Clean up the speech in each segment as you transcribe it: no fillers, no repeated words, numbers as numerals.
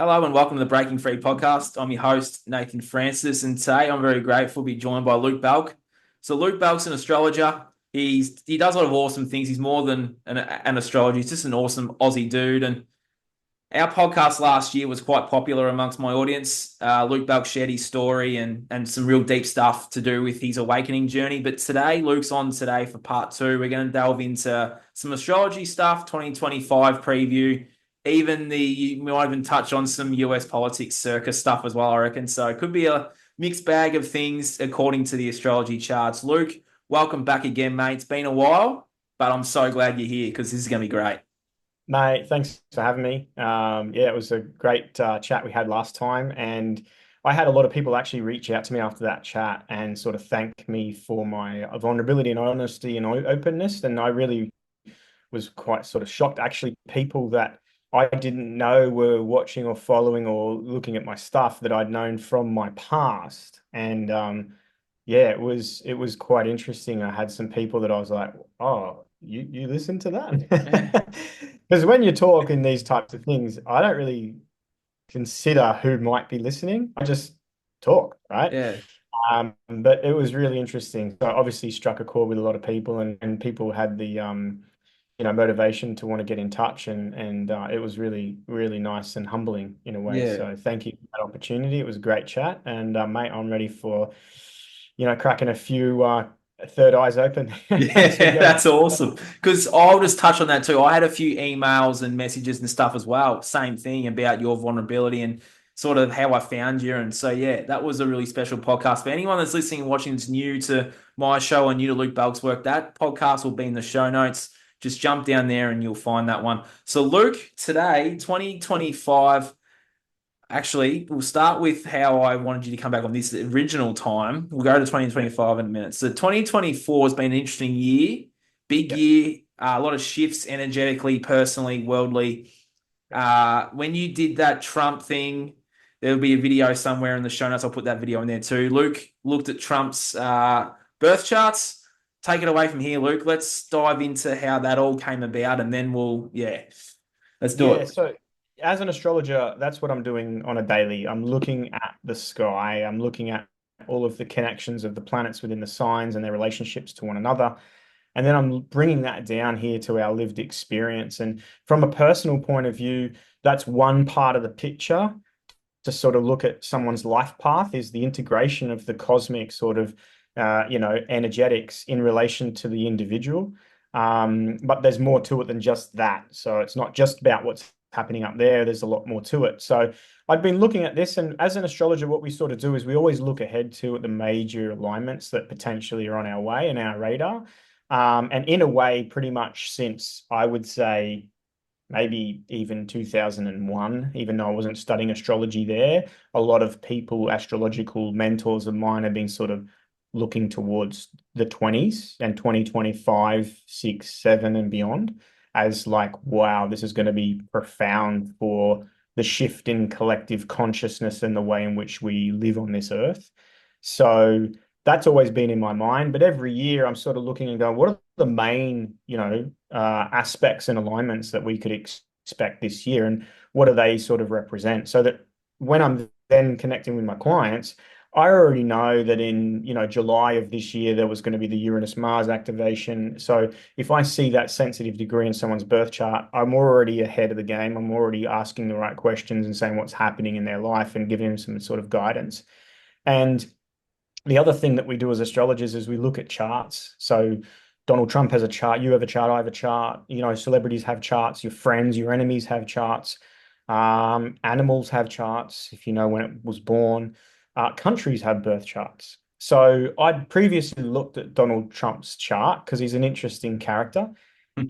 Hello and welcome to the Breaking Free podcast. I'm your host, Nathan Francis, and today I'm very grateful to be joined by Luke Balcke. So Luke Balcke's an astrologer. He does a lot of awesome things. He's more than an astrologer. He's just an awesome Aussie dude. And our podcast last year was quite popular amongst my audience. Luke Balcke shared his story and some real deep stuff to do with his awakening journey. But today, Luke's on today for part two. We're going to delve into some astrology stuff, 2025 preview. We might even touch on some US politics circus stuff as well, I reckon. So it could be a mixed bag of things according to the astrology charts. Luke, welcome back again, mate. It's been a while, but I'm so glad you're here because this is going to be great. Mate, thanks for having me. Yeah, it was a great chat we had last time, and I had a lot of people actually reach out to me after that chat and sort of thank me for my vulnerability and honesty and openness. And I really was quite sort of shocked. Actually, people that I didn't know were watching or following or looking at my stuff that I'd known from my past. And yeah, it was quite interesting. I had some people that I was like, oh, you listen to that? Because when you talk in these types of things, I don't really consider who might be listening. I just talk, right? Yeah. But it was really interesting. So obviously struck a chord with a lot of people, and people had the motivation to want to get in touch, and it was really really nice and humbling in a way. Yeah. So thank you for that opportunity. It was a great chat, and mate, I'm ready for cracking a few third eyes open as we Yeah, go. that's awesome. Because I'll just touch on that too. I had a few emails and messages and stuff as well. Same thing about your vulnerability and sort of how I found you. And so, yeah, that was a really special podcast. For anyone that's listening and watching that's new to my show and new to Luke Balk's work, that podcast will be in the show notes. Just jump down there and you'll find that one. So, Luke, today, 2025. Actually, we'll start with how I wanted you to come back on this original time. We'll go to Yeah. 2025 in a minute. So 2024 has been an interesting year, big Yep. year, a lot of shifts energetically, personally, worldly. Yep. When you did that Trump thing, there'll be a video somewhere in the show notes. I'll put that video in there too. Luke looked at Trump's birth charts. Take it away from here, Luke. Let's dive into how that all came about, and then let's do Yeah, it. so as an astrologer, that's what I'm doing on a daily. I'm looking at the sky. I'm looking at all of the connections of the planets within the signs and their relationships to one another. And then I'm bringing that down here to our lived experience. And from a personal point of view, that's one part of the picture to sort of look at someone's life path is the integration of the cosmic sort of, energetics in relation to the individual. But there's more to it than just that. So it's not just about what's happening up there. There's a lot more to it. So I'd been looking at this, and as an astrologer, what we sort of do is we always look ahead to the major alignments that potentially are on our way and our radar. And in a way, pretty much since I would say maybe even 2001, even though I wasn't studying astrology there, a lot of people, astrological mentors of mine, have been sort of looking towards the 20s and 2025, 6, 7, and beyond as like, wow, this is going to be profound for the shift in collective consciousness and the way in which we live on this earth. So that's always been in my mind. But every year I'm sort of looking and going, what are the main, aspects and alignments that we could expect this year, and what do they sort of represent? So that when I'm then connecting with my clients, I already know that in, July of this year, there was going to be the Uranus Mars activation. So if I see that sensitive degree in someone's birth chart, I'm already ahead of the game. I'm already asking the right questions and saying what's happening in their life and giving them some sort of guidance. And the other thing that we do as astrologers is we look at charts. So Donald Trump has a chart, you have a chart, I have a chart, celebrities have charts, your friends, your enemies have charts, animals have charts, if you know when it was born, countries have birth charts. So I'd previously looked at Donald Trump's chart because he's an interesting character.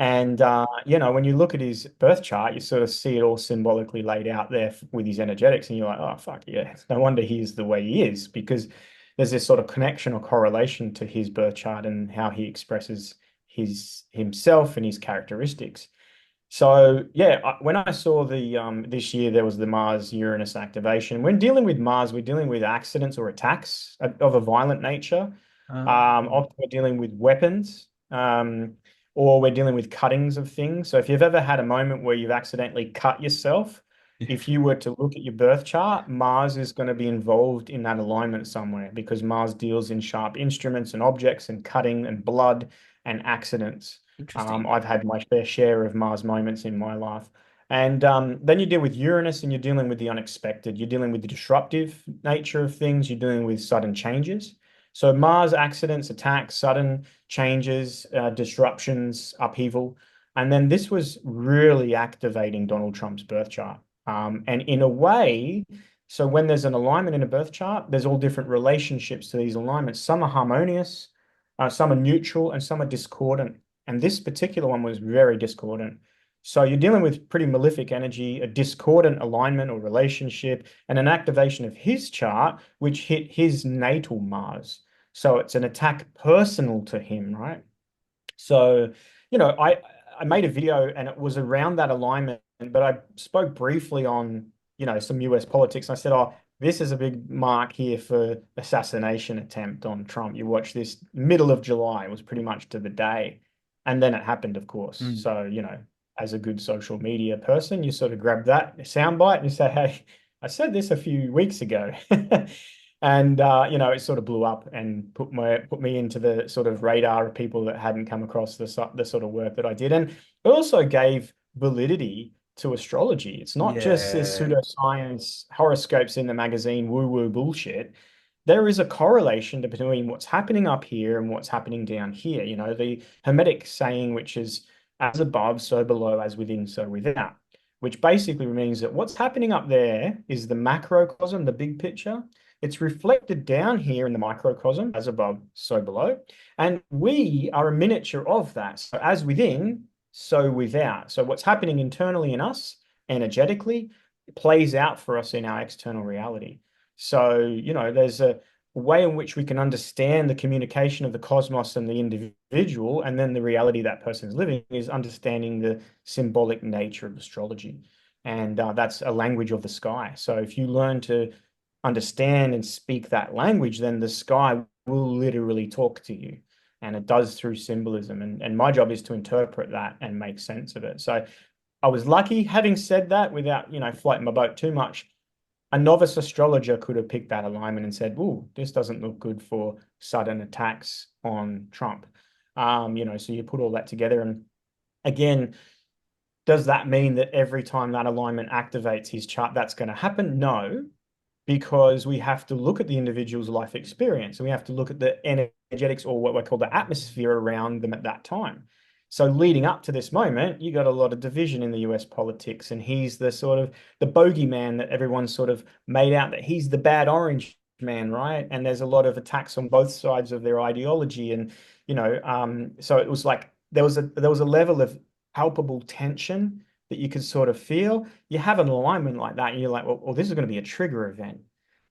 And when you look at his birth chart, you sort of see it all symbolically laid out there with his energetics, and you're like, oh fuck yeah, no wonder he's the way he is, because there's this sort of connection or correlation to his birth chart and how he expresses his himself and his characteristics. So yeah, when I saw the this year there was the Mars Uranus activation. When dealing with Mars, we're dealing with accidents or attacks of a violent nature. Often we're dealing with weapons, or we're dealing with cuttings of things. So if you've ever had a moment where you've accidentally cut yourself, if you were to look at your birth chart, Mars is going to be involved in that alignment somewhere because Mars deals in sharp instruments and objects and cutting and blood and accidents. Interesting. I've had my fair share of Mars moments in my life. And then you deal with Uranus and you're dealing with the unexpected. You're dealing with the disruptive nature of things. You're dealing with sudden changes. So Mars accidents, attacks, sudden changes, disruptions, upheaval. And then this was really activating Donald Trump's birth chart. And in a way, so when there's an alignment in a birth chart, there's all different relationships to these alignments. Some are harmonious, some are neutral, and some are discordant. And this particular one was very discordant. So you're dealing with pretty malefic energy, a discordant alignment or relationship, and an activation of his chart, which hit his natal Mars. So it's an attack personal to him, right? So, I made a video and it was around that alignment, but I spoke briefly on, some US politics. I said, oh, this is a big mark here for assassination attempt on Trump. You watch this middle of July, it was pretty much to the day. And then it happened, of course. Mm. So, as a good social media person, you sort of grab that soundbite and you say, hey, I said this a few weeks ago. And it sort of blew up and put me into the sort of radar of people that hadn't come across the sort of work that I did. And it also gave validity to astrology. It's not just this Yeah. pseudoscience horoscopes in the magazine woo-woo bullshit. There is a correlation between what's happening up here and what's happening down here. The Hermetic saying, which is as above, so below, as within, so without, which basically means that what's happening up there is the macrocosm, the big picture. It's reflected down here in the microcosm, as above, so below. And we are a miniature of that. So as within, so without. So what's happening internally in us, energetically, plays out for us in our external reality. So, there's a way in which we can understand the communication of the cosmos and the individual, and then the reality that person is living is understanding the symbolic nature of astrology. And that's a language of the sky. So if you learn to understand and speak that language, then the sky will literally talk to you. And it does through symbolism. And my job is to interpret that and make sense of it. So I was lucky. Having said that, without, floating my boat too much, a novice astrologer could have picked that alignment and said, "Oh, this doesn't look good for sudden attacks on Trump." So you put all that together, and again, does that mean that every time that alignment activates his chart, that's going to happen? No, because we have to look at the individual's life experience and we have to look at the energetics or what we call the atmosphere around them at that time. So leading up to this moment, you got a lot of division in the US politics, and he's the sort of the bogeyman that everyone's sort of made out that he's the bad orange man, right? And there's a lot of attacks on both sides of their ideology, and so it was like there was a level of palpable tension that you could sort of feel. You have an alignment like that, and you're like, well, this is going to be a trigger event.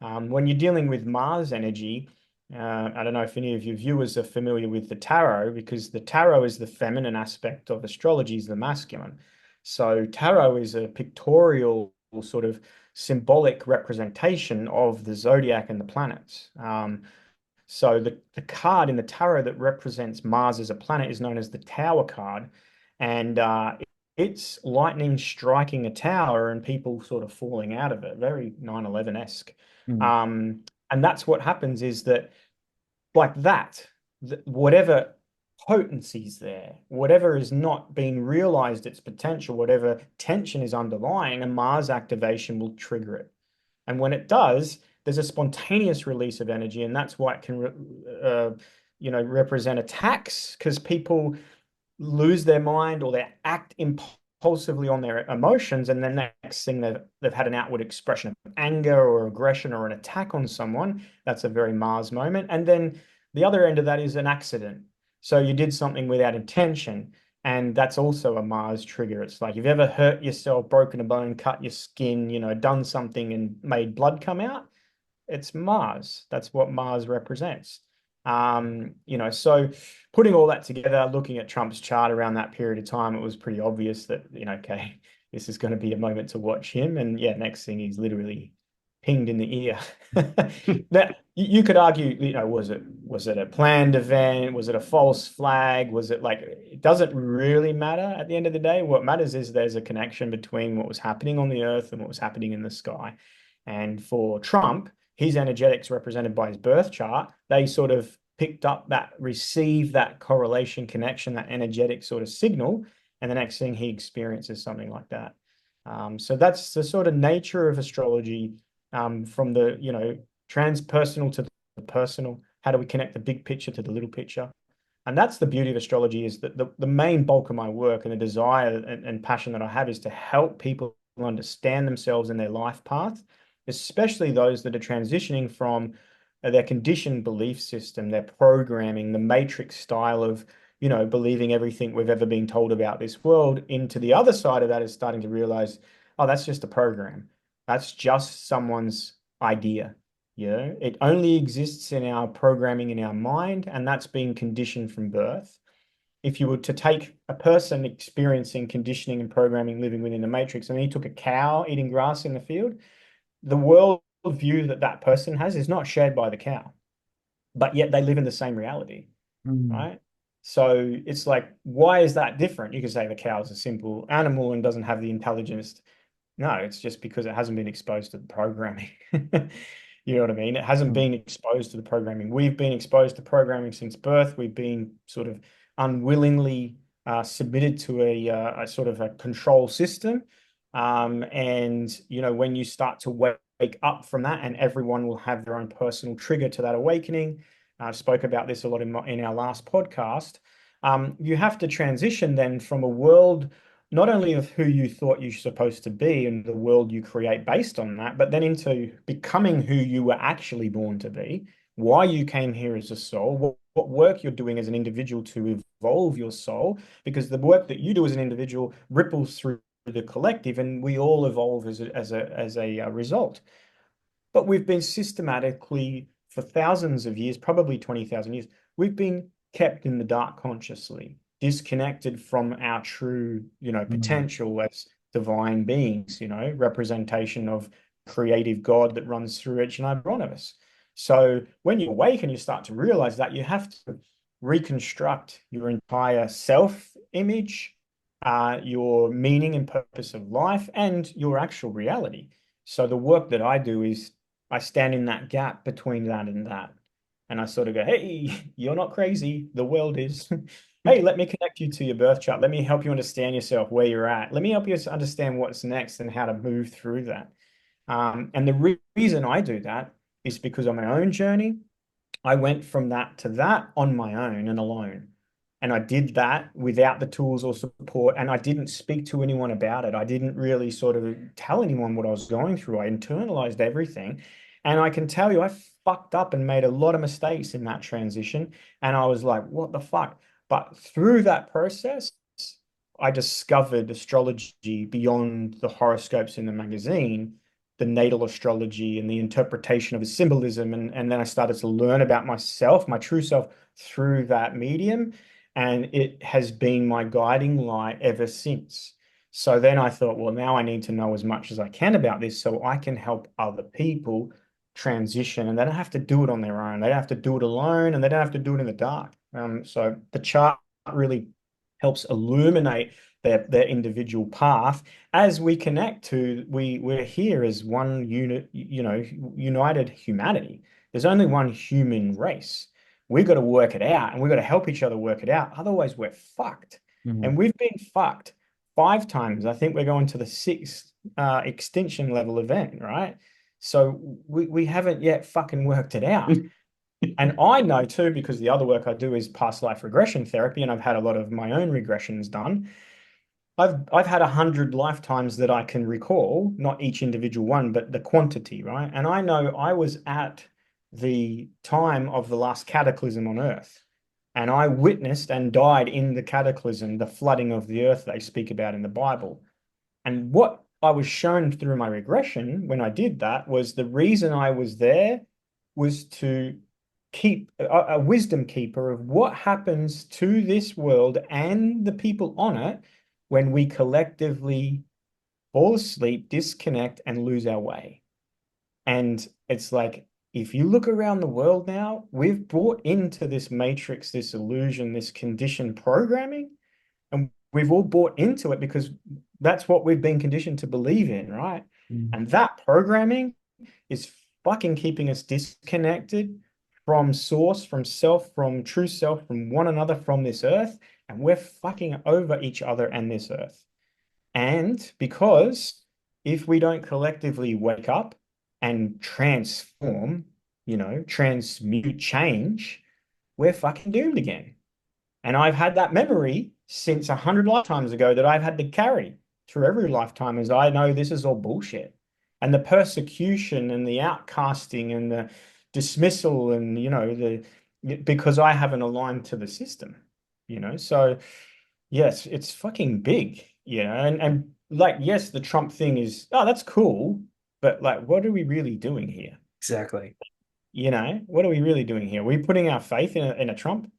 When you're dealing with Mars energy, I don't know if any of your viewers are familiar with the tarot, because the tarot is the feminine aspect of astrology, is the masculine. So tarot is a pictorial sort of symbolic representation of the zodiac and the planets. So the card in the tarot that represents Mars as a planet is known as the Tower card, and it's lightning striking a tower and people sort of falling out of it, very 9/11-esque. Mm. And that's what happens, is that like that, whatever potency's there, whatever is not being realized its potential, whatever tension is underlying, a Mars activation will trigger it. And when it does, there's a spontaneous release of energy, and that's why it can, represent attacks, because people lose their mind or they act impulsively on their emotions, and then the next thing they've had an outward expression of anger or aggression or an attack on someone. That's a very Mars moment. And then the other end of that is an accident. So you did something without intention, and that's also a Mars trigger. It's like, you've ever hurt yourself, broken a bone, cut your skin, done something and made blood come out? It's Mars. That's what Mars represents. So putting all that together, looking at Trump's chart around that period of time, it was pretty obvious that, okay, this is going to be a moment to watch him. And yeah, next thing, he's literally pinged in the ear. Now, you could argue, was it a planned event? Was it a false flag? Was it like, it doesn't really matter at the end of the day. What matters is there's a connection between what was happening on the earth and what was happening in the sky. And for Trump, his energetics represented by his birth chart, they sort of picked up that, received that correlation connection, that energetic sort of signal. And the next thing he experiences something like that. So that's the sort of nature of astrology, from the, transpersonal to the personal. How do we connect the big picture to the little picture? And that's the beauty of astrology, is that the main bulk of my work and the desire and passion that I have is to help people understand themselves and their life path, especially those that are transitioning from their conditioned belief system, their programming, the matrix style of, believing everything we've ever been told about this world, into the other side of that is starting to realize, oh, that's just a program. That's just someone's idea. It only exists in our programming in our mind, and that's being conditioned from birth. If you were to take a person experiencing conditioning and programming living within the matrix, and then you took a cow eating grass in the field, the world view that that person has is not shared by the cow, but yet they live in the same reality, Mm. right? So it's like, why is that different? You could say the cow is a simple animal and doesn't have the intelligence. No, it's just because it hasn't been exposed to the programming. You know what I mean? It hasn't Mm. been exposed to the programming. We've been exposed to programming since birth. We've been sort of unwillingly submitted to a sort of a control system. And, when you start to wake up from that, and everyone will have their own personal trigger to that awakening. I spoke about this a lot in our last podcast. You have to transition then from a world not only of who you thought you're supposed to be and the world you create based on that, but then into becoming who you were actually born to be, why you came here as a soul, what work you're doing as an individual to evolve your soul, because the work that you do as an individual ripples through the collective, and we all evolve as a result. But we've been systematically, for thousands of years, probably 20,000 years, we've been kept in the dark consciously, disconnected from our true, Mm. potential as divine beings, representation of creative God that runs through each and every one of us. So when you awaken, you start to realize that you have to reconstruct your entire self image, your meaning and purpose of life, and your actual reality. So the work that I do is I stand in that gap between that and that. And I sort of go, hey, you're not crazy. The world is. Hey, let me connect you to your birth chart. Let me help you understand yourself, where you're at. Let me help you understand what's next and how to move through that. And the reason I do that is because on my own journey, I went from that to that on my own and alone. And I did that without the tools or support. And I didn't speak to anyone about it. I didn't really sort of tell anyone what I was going through. I internalized everything. And I can tell you, I fucked up and made a lot of mistakes in that transition. And I was like, what the fuck? But through that process, I discovered astrology beyond the horoscopes in the magazine, the natal astrology and the interpretation of a symbolism. And then I started to learn about myself, my true self, through that medium. And it has been my guiding light ever since. So then I thought, well, now I need to know as much as I can about this so I can help other people transition. And they don't have to do it on their own. They don't have to do it alone, and they don't have to do it in the dark. So the chart really helps illuminate their individual path as we connect to, we're here as one unit, united humanity. There's only one human race. We've got to work it out, and we've got to help each other work it out. Otherwise, we're fucked. Mm. And we've been fucked 5 times. I think we're going to the sixth extinction level event, right? So we haven't yet fucking worked it out. And I know too, because the other work I do is past life regression therapy, and I've had a lot of my own regressions done. I've had 100 lifetimes that I can recall, not each individual one, but the quantity, right? And I know I was at the time of the last cataclysm on Earth, and I witnessed and died in the cataclysm, the flooding of the earth they speak about in the Bible. And what I was shown through my regression when I did that was the reason I was there was to keep a wisdom keeper of what happens to this world and the people on it when we collectively fall asleep, disconnect, and lose our way. And it's like, if you look around the world now, we've brought into this matrix, this illusion, this conditioned programming, and we've all bought into it because that's what we've been conditioned to believe in, right? Mm. And that programming is fucking keeping us disconnected from source, from self, from true self, from one another, from this earth. And we're fucking over each other and this earth. And because if we don't collectively wake up and transform, transmute change, we're fucking doomed again. And I've had that memory since 100 lifetimes ago that I've had to carry through every lifetime as I know this is all bullshit. And the persecution and the outcasting and the dismissal and, because I haven't aligned to the system. So yes, it's fucking big, and like, yes, the Trump thing is, oh, that's cool, but like, what are we really doing here? Exactly. What are we really doing here? Are we putting our faith in a Trump,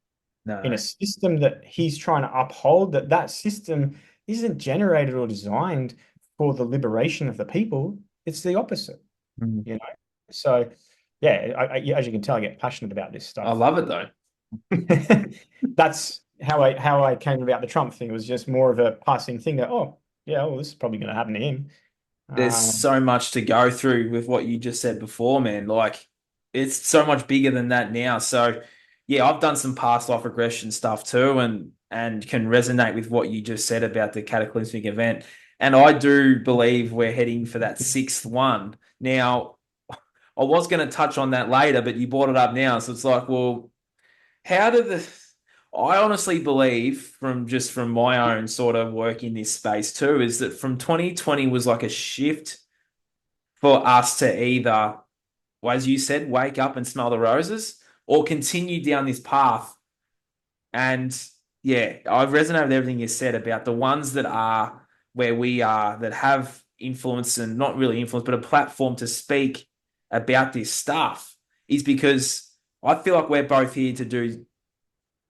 in a No. system that he's trying to uphold, that system isn't generated or designed for the liberation of the people. It's the opposite, Mm. you know? So, yeah, as you can tell, I get passionate about this I stuff. love it though. That's how I came about the Trump thing. It was just more of a passing thing that, oh, yeah, well, this is probably going to happen to him. There's Um, so much to go through with what you just said before, man. Like, it's so much bigger than that now. So, yeah, I've done some past life regression stuff too, and can resonate with what you just said about the cataclysmic event. And I do believe we're heading for that sixth one. Now, I was going to touch on that later, but you brought it up now, so it's like, well, how do the I honestly believe from my own sort of work in this space too, is that from 2020 was like a shift for us to either, well, as you said, wake up and smell the roses or continue down this path. And yeah, I resonate with everything you said about the ones that are where we are, that have influence, and not really influence, but a platform to speak about this stuff, is because I feel like we're both here to do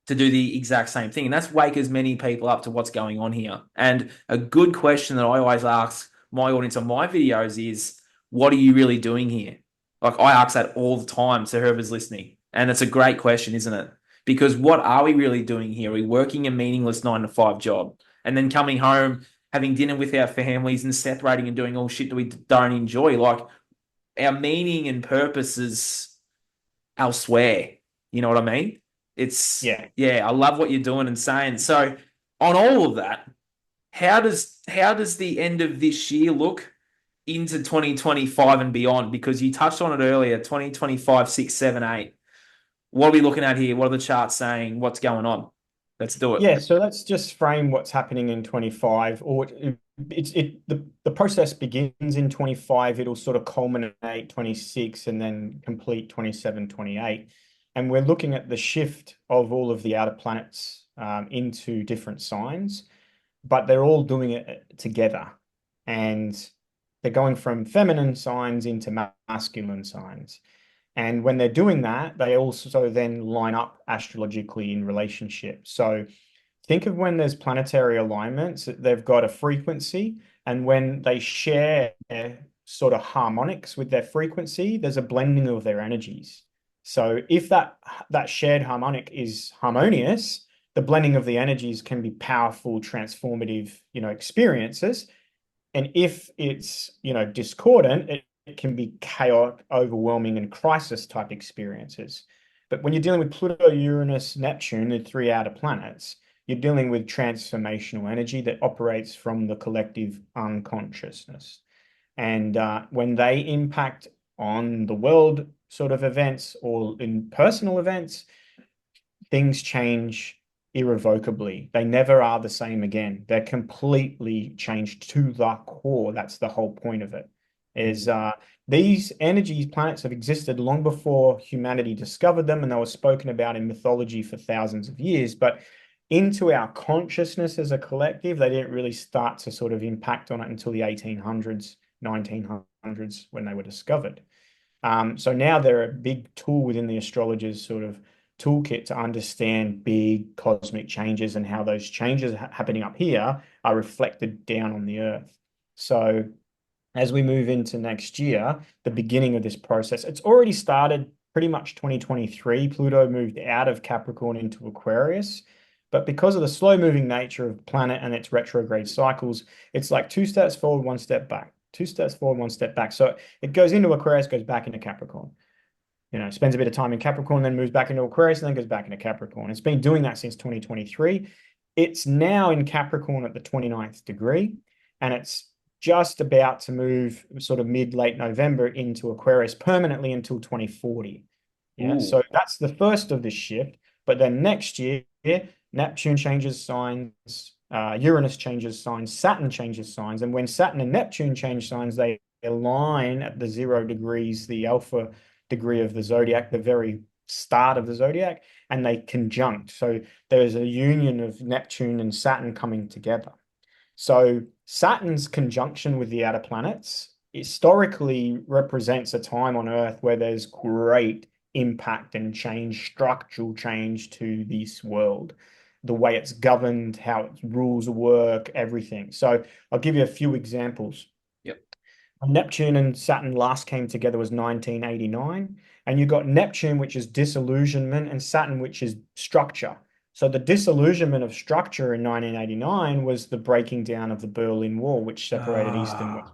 the exact same thing. And that's wake as many people up to what's going on here. And a good question that I always ask my audience on my videos is, what are you really doing here? Like, I ask that all the time to whoever's listening. And it's a great question, isn't it? Because what are we really doing here? Are we working a meaningless 9 to 5 job and then coming home, having dinner with our families and separating and doing all shit that we don't enjoy? Like, our meaning and purpose is elsewhere. You know what I mean? yeah. Yeah, I love what you're doing and saying. So on all of that, how does the end of this year look into 2025 and beyond? Because you touched on it earlier, 2025, 6, 7, 8. What are we looking at here? What are the charts saying? What's going on? Let's do it. Yeah, so let's just frame what's happening in 25, or the process begins in 25. It'll sort of culminate 26 and then complete 27, 28. And we're looking at the shift of all of the outer planets into different signs, but they're all doing it together. And they're going from feminine signs into masculine signs. And when they're doing that, they also then line up astrologically in relationship. So think of when there's planetary alignments, they've got a frequency, and when they share sort of harmonics with their frequency, there's a blending of their energies. So if that shared harmonic is harmonious, the blending of the energies can be powerful, transformative, experiences. And if it's, discordant, it can be chaotic, overwhelming, and crisis type experiences. But when you're dealing with Pluto, Uranus, Neptune, the three outer planets, you're dealing with transformational energy that operates from the collective unconsciousness. And when they impact on the world sort of events or in personal events, things change irrevocably. They never are the same again. They're completely changed to the core. That's the whole point of it. Is these energies, planets have existed long before humanity discovered them, and they were spoken about in mythology for thousands of years. But into our consciousness as a collective, they didn't really start to sort of impact on it until the 1800s, 1900s when they were discovered. So now they're a big tool within the astrologers' sort of toolkit to understand big cosmic changes and how those changes happening up here are reflected down on the earth. So as we move into next year, the beginning of this process, it's already started pretty much 2023. Pluto moved out of Capricorn into Aquarius. But because of the slow moving nature of the planet and its retrograde cycles, it's like two steps forward, one step back, two steps forward, one step back. So it goes into Aquarius, goes back into Capricorn. Spends a bit of time in Capricorn, then moves back into Aquarius, and then goes back into Capricorn. It's been doing that since 2023. It's now in Capricorn at the 29th degree, and it's just about to move sort of mid-late November into Aquarius permanently until 2040. Yeah, so that's the first of this shift. But then next year, Neptune changes signs, Uranus changes signs, Saturn changes signs. And when Saturn and Neptune change signs, they align at the 0 degrees, the alpha degree of the zodiac, the very start of the zodiac, and they conjunct. So there's a union of Neptune and Saturn coming together. So Saturn's conjunction with the outer planets historically represents a time on Earth where there's great impact and change, structural change to this world, the way it's governed, how its rules work, everything. So I'll give you a few examples. Yep. Neptune and Saturn last came together was 1989. And you've got Neptune, which is disillusionment, and Saturn, which is structure. So the disillusionment of structure in 1989 was the breaking down of the Berlin Wall, which separated East and West.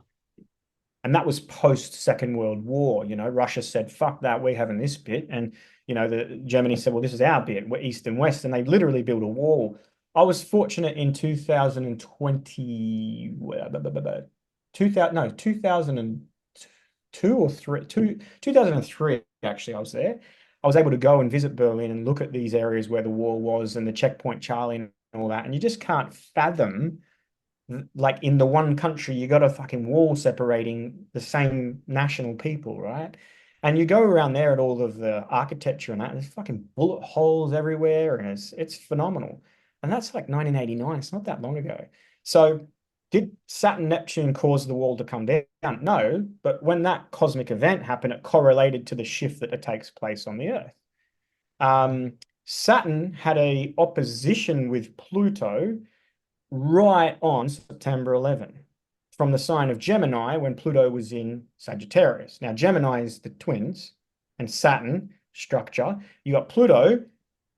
And that was post Second World War. Russia said, fuck that, we're having this bit. And, Germany said, well, this is our bit, we're East and West. And they literally built a wall. I was fortunate in 2020, 2002 or 2003, actually, I was there. I was able to go and visit Berlin and look at these areas where the wall was and the checkpoint Charlie and all that. And you just can't fathom, like in the one country, you got a fucking wall separating the same national people, right? And you go around there at all of the architecture and that, there's fucking bullet holes everywhere, and it's phenomenal. And that's like 1989. It's not that long ago. So did Saturn Neptune cause the wall to come down? No, but when that cosmic event happened, it correlated to the shift that takes place on the Earth. Saturn had a opposition with Pluto right on September 11 from the sign of Gemini when Pluto was in Sagittarius. Now, Gemini is the twins, and Saturn, structure. You got Pluto,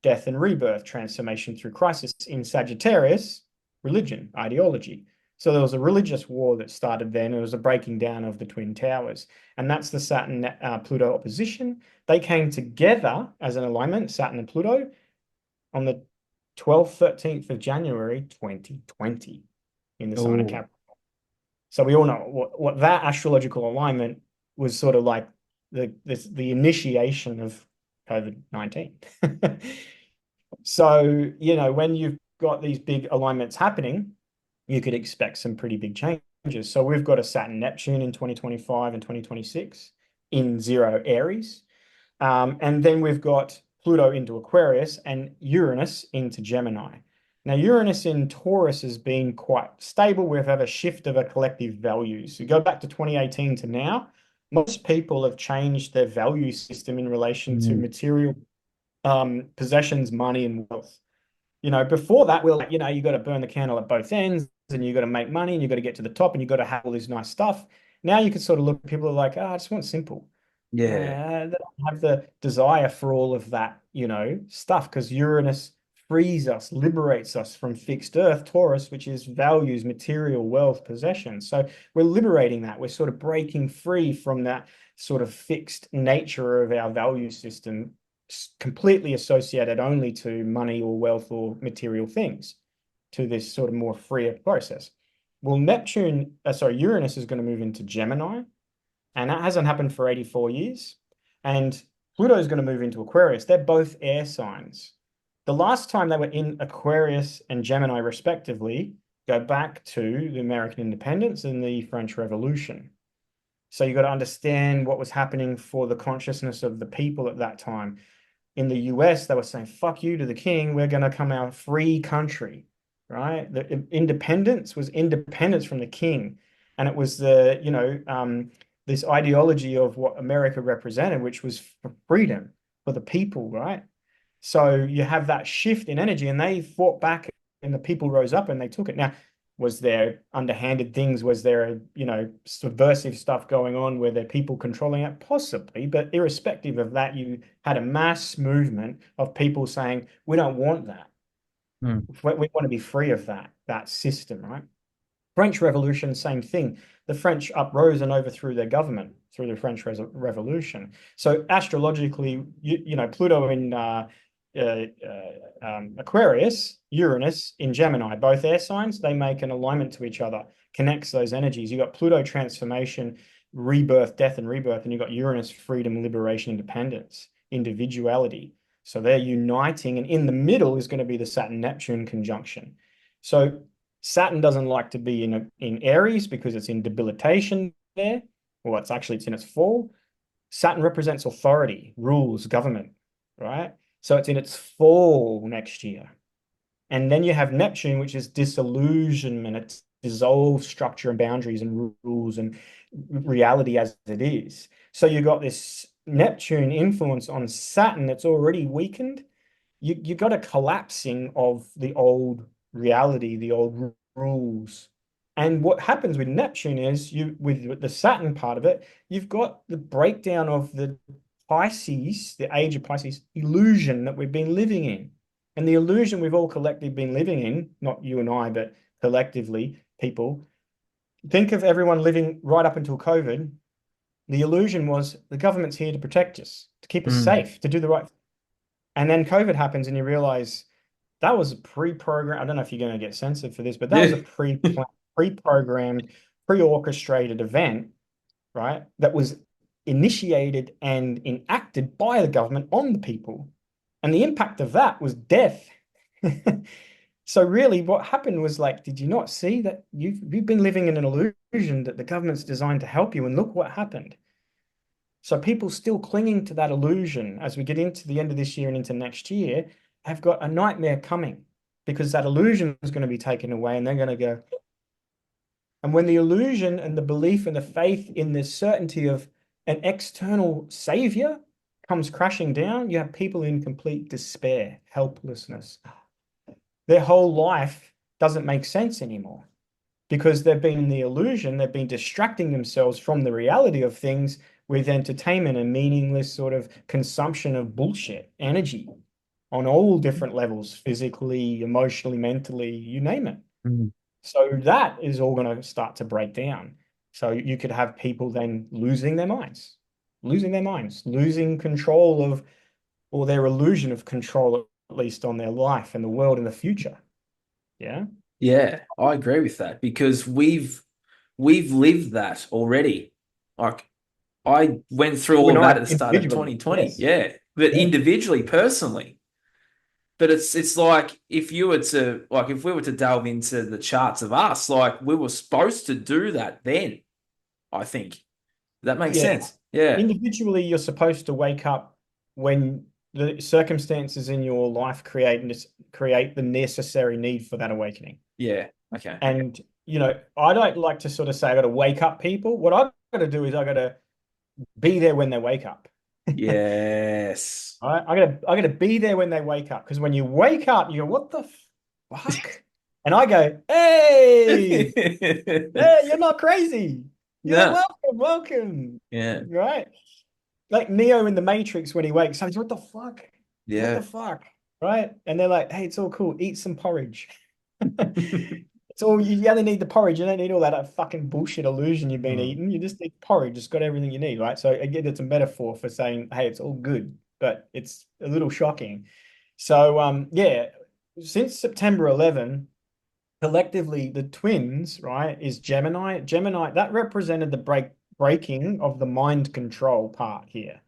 death and rebirth, transformation through crisis. In Sagittarius, religion, ideology. So there was a religious war that started then. It was a breaking down of the twin towers. And that's the Saturn-Pluto opposition. They came together as an alignment, Saturn and Pluto, on the 12th, 13th of January, 2020 in the sign of Capricorn. So we all know what that astrological alignment was sort of like the initiation of COVID-19. So, when you've got these big alignments happening, you could expect some pretty big changes. So we've got a Saturn Neptune in 2025 and 2026 in 0 Aries. And then we've got Pluto into Aquarius and Uranus into Gemini. Now, Uranus in Taurus has been quite stable. We've had a shift of a collective values. You go back to 2018 to now, most people have changed their value system in relation to material possessions, money, and wealth. Before that, we're like, you got to burn the candle at both ends, and you got to make money, and you got to get to the top, and you got to have all this nice stuff. Now you can sort of look at people who are like, I just want simple. Yeah. They don't have the desire for all of that, stuff, because Uranus frees us, liberates us from fixed Earth, Taurus, which is values, material, wealth, possessions. So we're liberating that. We're sort of breaking free from that sort of fixed nature of our value system, completely associated only to money or wealth or material things, to this sort of more freer process. Well, Uranus is going to move into Gemini, and that hasn't happened for 84 years. And Pluto is going to move into Aquarius. They're both air signs. The last time they were in Aquarius and Gemini, respectively, go back to the American independence and the French Revolution. So you've got to understand what was happening for the consciousness of the people at that time. In the US, they were saying, fuck you to the king. We're going to come out free country, right? The independence was independence from the king. And it was this ideology of what America represented, which was for freedom for the people, right? So you have that shift in energy, and they fought back and the people rose up and they took it. Now, Was there underhanded things? Was there, subversive stuff going on? Were there people controlling it? Possibly, but irrespective of that, you had a mass movement of people saying, we don't want that. Mm. We want to be free of that system, right? French Revolution, same thing. The French uprose and overthrew their government through the French Revolution. So astrologically, Pluto in Aquarius, Uranus in Gemini, both air signs, they make an alignment to each other, connects those energies. You got Pluto transformation, rebirth, death, and rebirth, and you got Uranus freedom, liberation, independence, individuality. So they're uniting, and in the middle is going to be the Saturn-Neptune conjunction. So Saturn doesn't like to be in Aries because it's in debilitation there. Well, it's in its fall. Saturn represents authority, rules, government, right? So it's in its fall next year. And then you have Neptune, which is disillusionment. It's dissolved structure and boundaries and rules and reality as it is. So you got this Neptune influence on Saturn that's already weakened. You got a collapsing of the old reality, the old rules. And what happens with Neptune is with the Saturn part of it, you've got the breakdown of the Pisces, the age of Pisces illusion that we've been living in. And the illusion we've all collectively been living in, not you and I, but collectively, people, think of everyone living right up until COVID. The illusion was the government's here to protect us, to keep us safe, to do the right thing. And then COVID happens and you realize that was a pre-programmed. I don't know if you're going to get censored for this, but that was a pre-programmed, pre-orchestrated event, right? That was initiated and enacted by the government on the people. And the impact of that was death. So really what happened was like, did you not see that you've been living in an illusion that the government's designed to help you? And look what happened. So people still clinging to that illusion as we get into the end of this year and into next year have got a nightmare coming because that illusion is going to be taken away and they're going to go. And when the illusion and the belief and the faith in the certainty of an external savior comes crashing down, you have people in complete despair, helplessness. Their whole life doesn't make sense anymore because they've been in the illusion, they've been distracting themselves from the reality of things with entertainment and meaningless sort of consumption of bullshit energy on all different levels, physically, emotionally, mentally, you name it. Mm. So that is all going to start to break down. So you could have people then losing losing control of, or their illusion of control, at least on their life and the world in the future. Yeah. Yeah, I agree with that because we've lived that already. Like I went through all You and of that I at the start of individually. 2020. Yes. Yeah. But Yeah. individually, personally. But it's like if you were to like if we were to delve into the charts of us, like we were supposed to do that then, I think. That makes Yeah. sense. Yeah. Individually, you're supposed to wake up when the circumstances in your life create the necessary need for that awakening. Yeah. Okay. And I don't like to sort of say I got to wake up people. What I've got to do is I got to be there when they wake up. Yes. I gotta be there when they wake up because when you wake up, you go, "What the fuck?" And I go, "Hey, hey, you're not crazy. You're No. welcome, welcome." Yeah. Right? Like Neo in the Matrix when he wakes up, he's, "What the fuck? What the Yeah. fuck?" Right? And they're like, "Hey, it's all cool. Eat some porridge." It's all you only need the porridge. You don't need all that fucking bullshit illusion you've been Mm. eating. You just need porridge. It's got everything you need, right? So again, it's a metaphor for saying, hey, it's all good, but it's a little shocking. So yeah, since September 11, collectively the twins, right, is Gemini. Gemini, that represented the breaking of the mind control part here.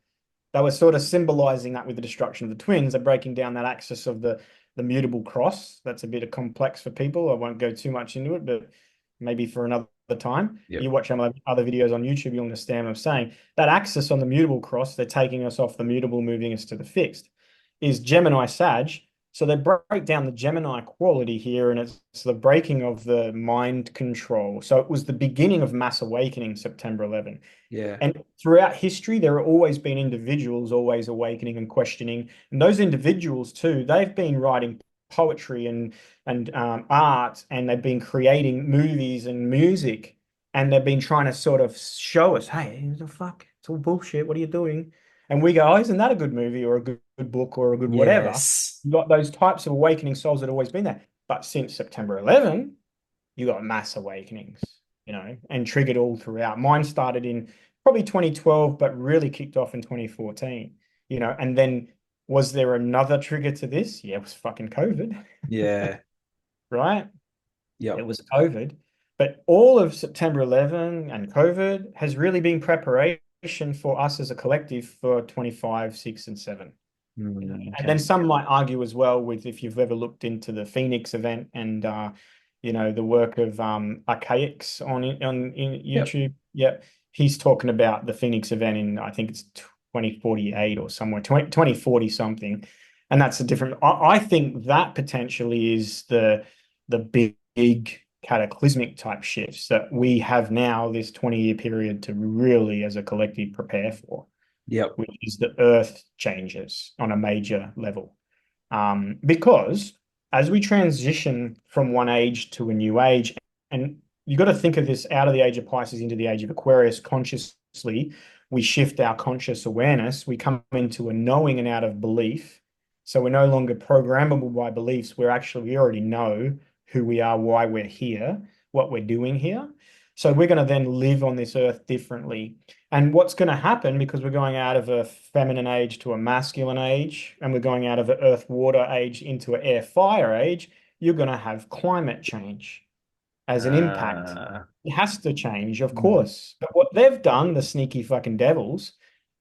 They were sort of symbolizing that with the destruction of the twins. They're breaking down that axis of the mutable cross. That's a bit of complex for people. I won't go too much into it, but maybe for another time. Yep. You watch some other videos on YouTube, you'll understand what I'm saying. That axis on the mutable cross, they're taking us off the mutable, moving us to the fixed, is Gemini Sag. So they break down the Gemini quality here, and it's the breaking of the mind control. So it was the beginning of mass awakening, September 11. Yeah. And throughout history, there have always been individuals always awakening and questioning. And those individuals, too, they've been writing poetry and art, and they've been creating movies and music, and they've been trying to sort of show us, hey, the fuck, it's all bullshit. What are you doing? And we go, oh, isn't that a good movie or a good book or a good whatever? Yes. You got those types of awakening souls that have always been there. But since September 11, you got mass awakenings, and triggered all throughout. Mine started in probably 2012, but really kicked off in 2014, and then was there another trigger to this? Yeah, it was fucking COVID, Yeah. right? It Yep. was COVID. But all of September 11 and COVID has really been preparation for us as a collective for 25, 6, and 7. And then Okay. some might argue as well with if you've ever looked into the Phoenix event and the work of Archaics in Yep. YouTube. Yep. He's talking about the Phoenix event in, I think it's 2048 or somewhere, 2040 something. And that's a different, I think that potentially is the big cataclysmic type shifts that we have now, this 20-year period to really, as a collective, prepare for, Yep. which is the Earth changes on a major level. Because as we transition from one age to a new age, and you got to think of this out of the age of Pisces into the age of Aquarius consciously, we shift our conscious awareness, we come into a knowing and out of belief. So we're no longer programmable by beliefs. We already know who we are, why we're here, what we're doing here. So we're going to then live on this earth differently. And what's going to happen, because we're going out of a feminine age to a masculine age, and we're going out of an earth water age into an air fire age, you're going to have climate change as an impact. Uh, It has to change, of mm, course. But what they've done, the sneaky fucking devils,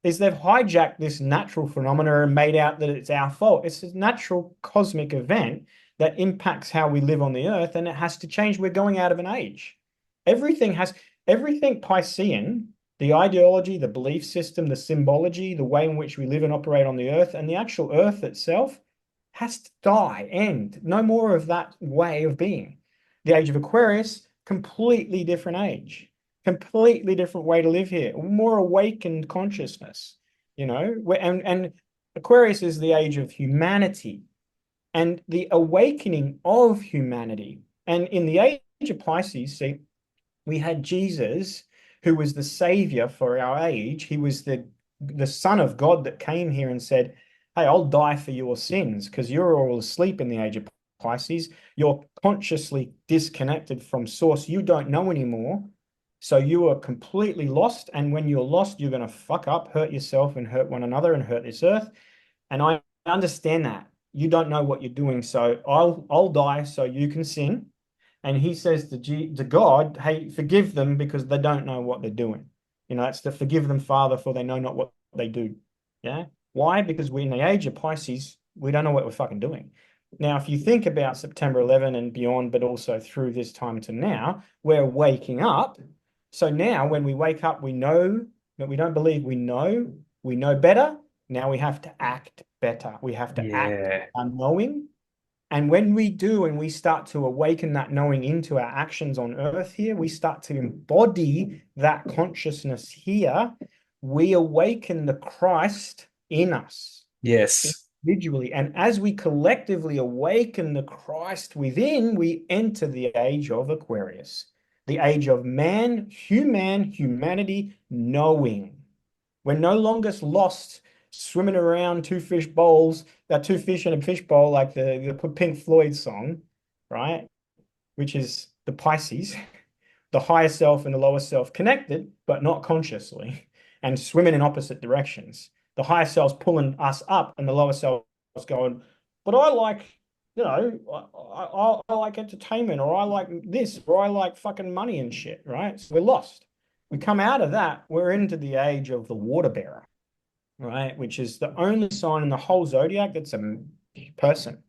is they've hijacked this natural phenomena and made out that it's our fault. It's a natural cosmic event that impacts how we live on the earth, and it has to change. We're going out of an age. Everything Piscean, the ideology, the belief system, the symbology, the way in which we live and operate on the earth, and the actual earth itself has to die, end. No more of that way of being. The age of Aquarius, completely different age, completely different way to live here, more awakened consciousness, and Aquarius is the age of humanity and the awakening of humanity. And in the age of Pisces, see, we had Jesus, who was the savior for our age. He was the Son of God that came here and said, hey, I'll die for your sins because you're all asleep in the age of Pisces. You're consciously disconnected from source. You don't know anymore. So you are completely lost. And when you're lost, you're going to fuck up, hurt yourself and hurt one another and hurt this earth. And I understand that. You don't know what you're doing. So I'll die so you can sin. And he says to God, hey, forgive them because they don't know what they're doing. It's to forgive them, Father, for they know not what they do. Yeah. Why? Because we're in the age of Pisces, we don't know what we're fucking doing. Now, if you think about September 11 and beyond, but also through this time to now, we're waking up. So now when we wake up, we know that we don't believe we know better. Now we have to act better. We have to act yeah. unknowing. And when we do, and we start to awaken that knowing into our actions on earth here, we start to embody that consciousness here. We awaken the Christ in us Yes. individually. And as we collectively awaken the Christ within, we enter the age of Aquarius, the age of man, humanity, knowing. We're no longer lost swimming around two fish bowls, two fish in a fish bowl, like the Pink Floyd song, right? Which is the Pisces, the higher self and the lower self connected, but not consciously, and swimming in opposite directions. The higher self's pulling us up, and the lower self's going, but I like, I like entertainment, or I like this, or I like fucking money and shit, right? So we're lost. We come out of that, we're into the age of the water bearer, right? Which is the only sign in the whole zodiac that's a person.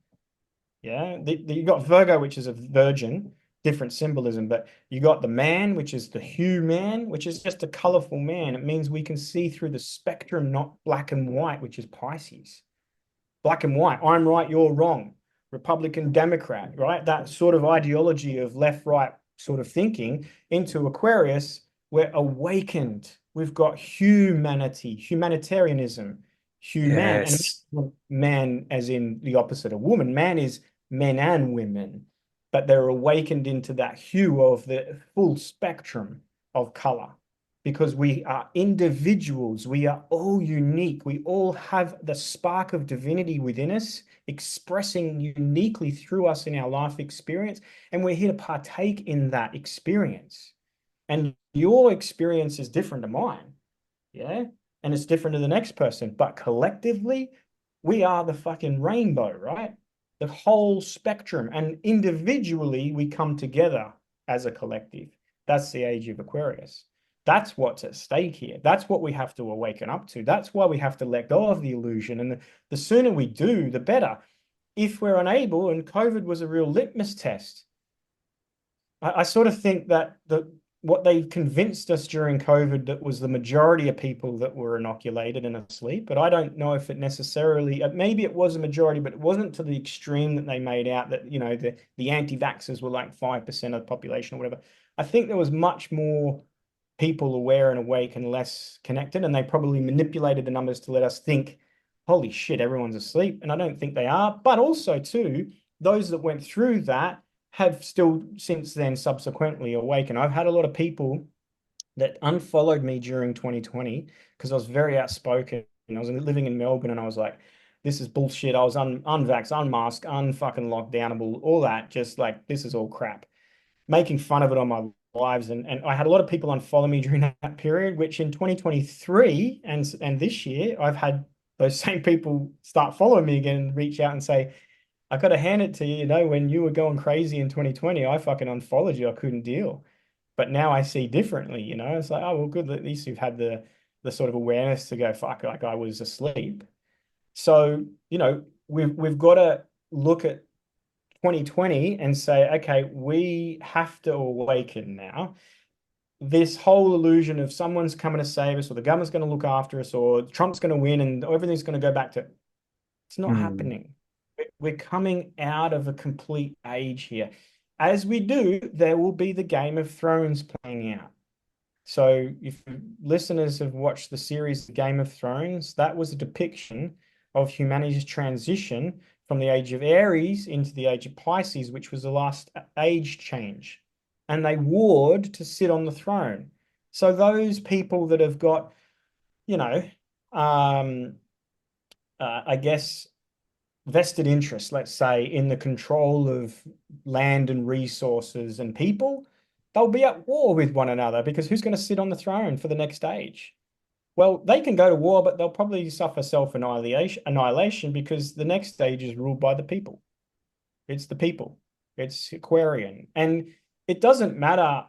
Yeah. You got Virgo, which is a virgin, different symbolism, but you got the man, which is the hue man, which is just a colorful man. It means we can see through the spectrum, not black and white, which is Pisces. Black and white, I'm right, you're wrong. Republican, Democrat, right? That sort of ideology of left, right sort of thinking into Aquarius, we're awakened. We've got humanity, humanitarianism, human, and Yes. man as in the opposite of woman. Man is men and women, but they're awakened into that hue of the full spectrum of color because we are individuals. We are all unique. We all have the spark of divinity within us, expressing uniquely through us in our life experience. And we're here to partake in that experience. And your experience is different to mine. Yeah. And it's different to the next person. But collectively, we are the fucking rainbow, right? The whole spectrum. And individually, we come together as a collective. That's the age of Aquarius. That's what's at stake here. That's what we have to awaken up to. That's why we have to let go of the illusion. And the sooner we do, the better. If we're unable, and COVID was a real litmus test, I sort of think that what they convinced us during COVID that was the majority of people that were inoculated and asleep, but I don't know if it necessarily, maybe it was a majority, but it wasn't to the extreme that they made out that, you know, the anti-vaxxers were like 5% of the population or whatever. I think there was much more people aware and awake and less connected, and they probably manipulated the numbers to let us think, holy shit, everyone's asleep. And I don't think they are, but also too, those that went through that have still since then subsequently awakened. I've had a lot of people that unfollowed me during 2020 because I was very outspoken. I was living in Melbourne and I was like, this is bullshit. I was unvaxxed, unmasked, unfucking lockdownable, all that. Just like, this is all crap. Making fun of it on my lives. And I had a lot of people unfollow me during that period, which in 2023 and this year, I've had those same people start following me again and reach out and say, I got to hand it to you, you know, when you were going crazy in 2020, I fucking unfollowed you. I couldn't deal. But now I see differently, you know. It's like, oh, well, good. At least you've had the sort of awareness to go, fuck, like I was asleep. So, you know, we've got to look at 2020 and say, okay, we have to awaken now. This whole illusion of someone's coming to save us, or the government's going to look after us, or Trump's going to win and everything's going to go back to, it's not happening. We're coming out of a complete age here. As we do, there will be the Game of Thrones playing out. So if listeners have watched the series Game of Thrones, that was a depiction of humanity's transition from the age of Aries into the age of Pisces, which was the last age change. And they warred to sit on the throne. So those people that have got, you know, I guess vested interest, let's say, in the control of land and resources and people, they'll be at war with one another because who's going to sit on the throne for the next age? Well, they can go to war, but they'll probably suffer self-annihilation because the next stage is ruled by the people. It's the people. It's Aquarian. And it doesn't matter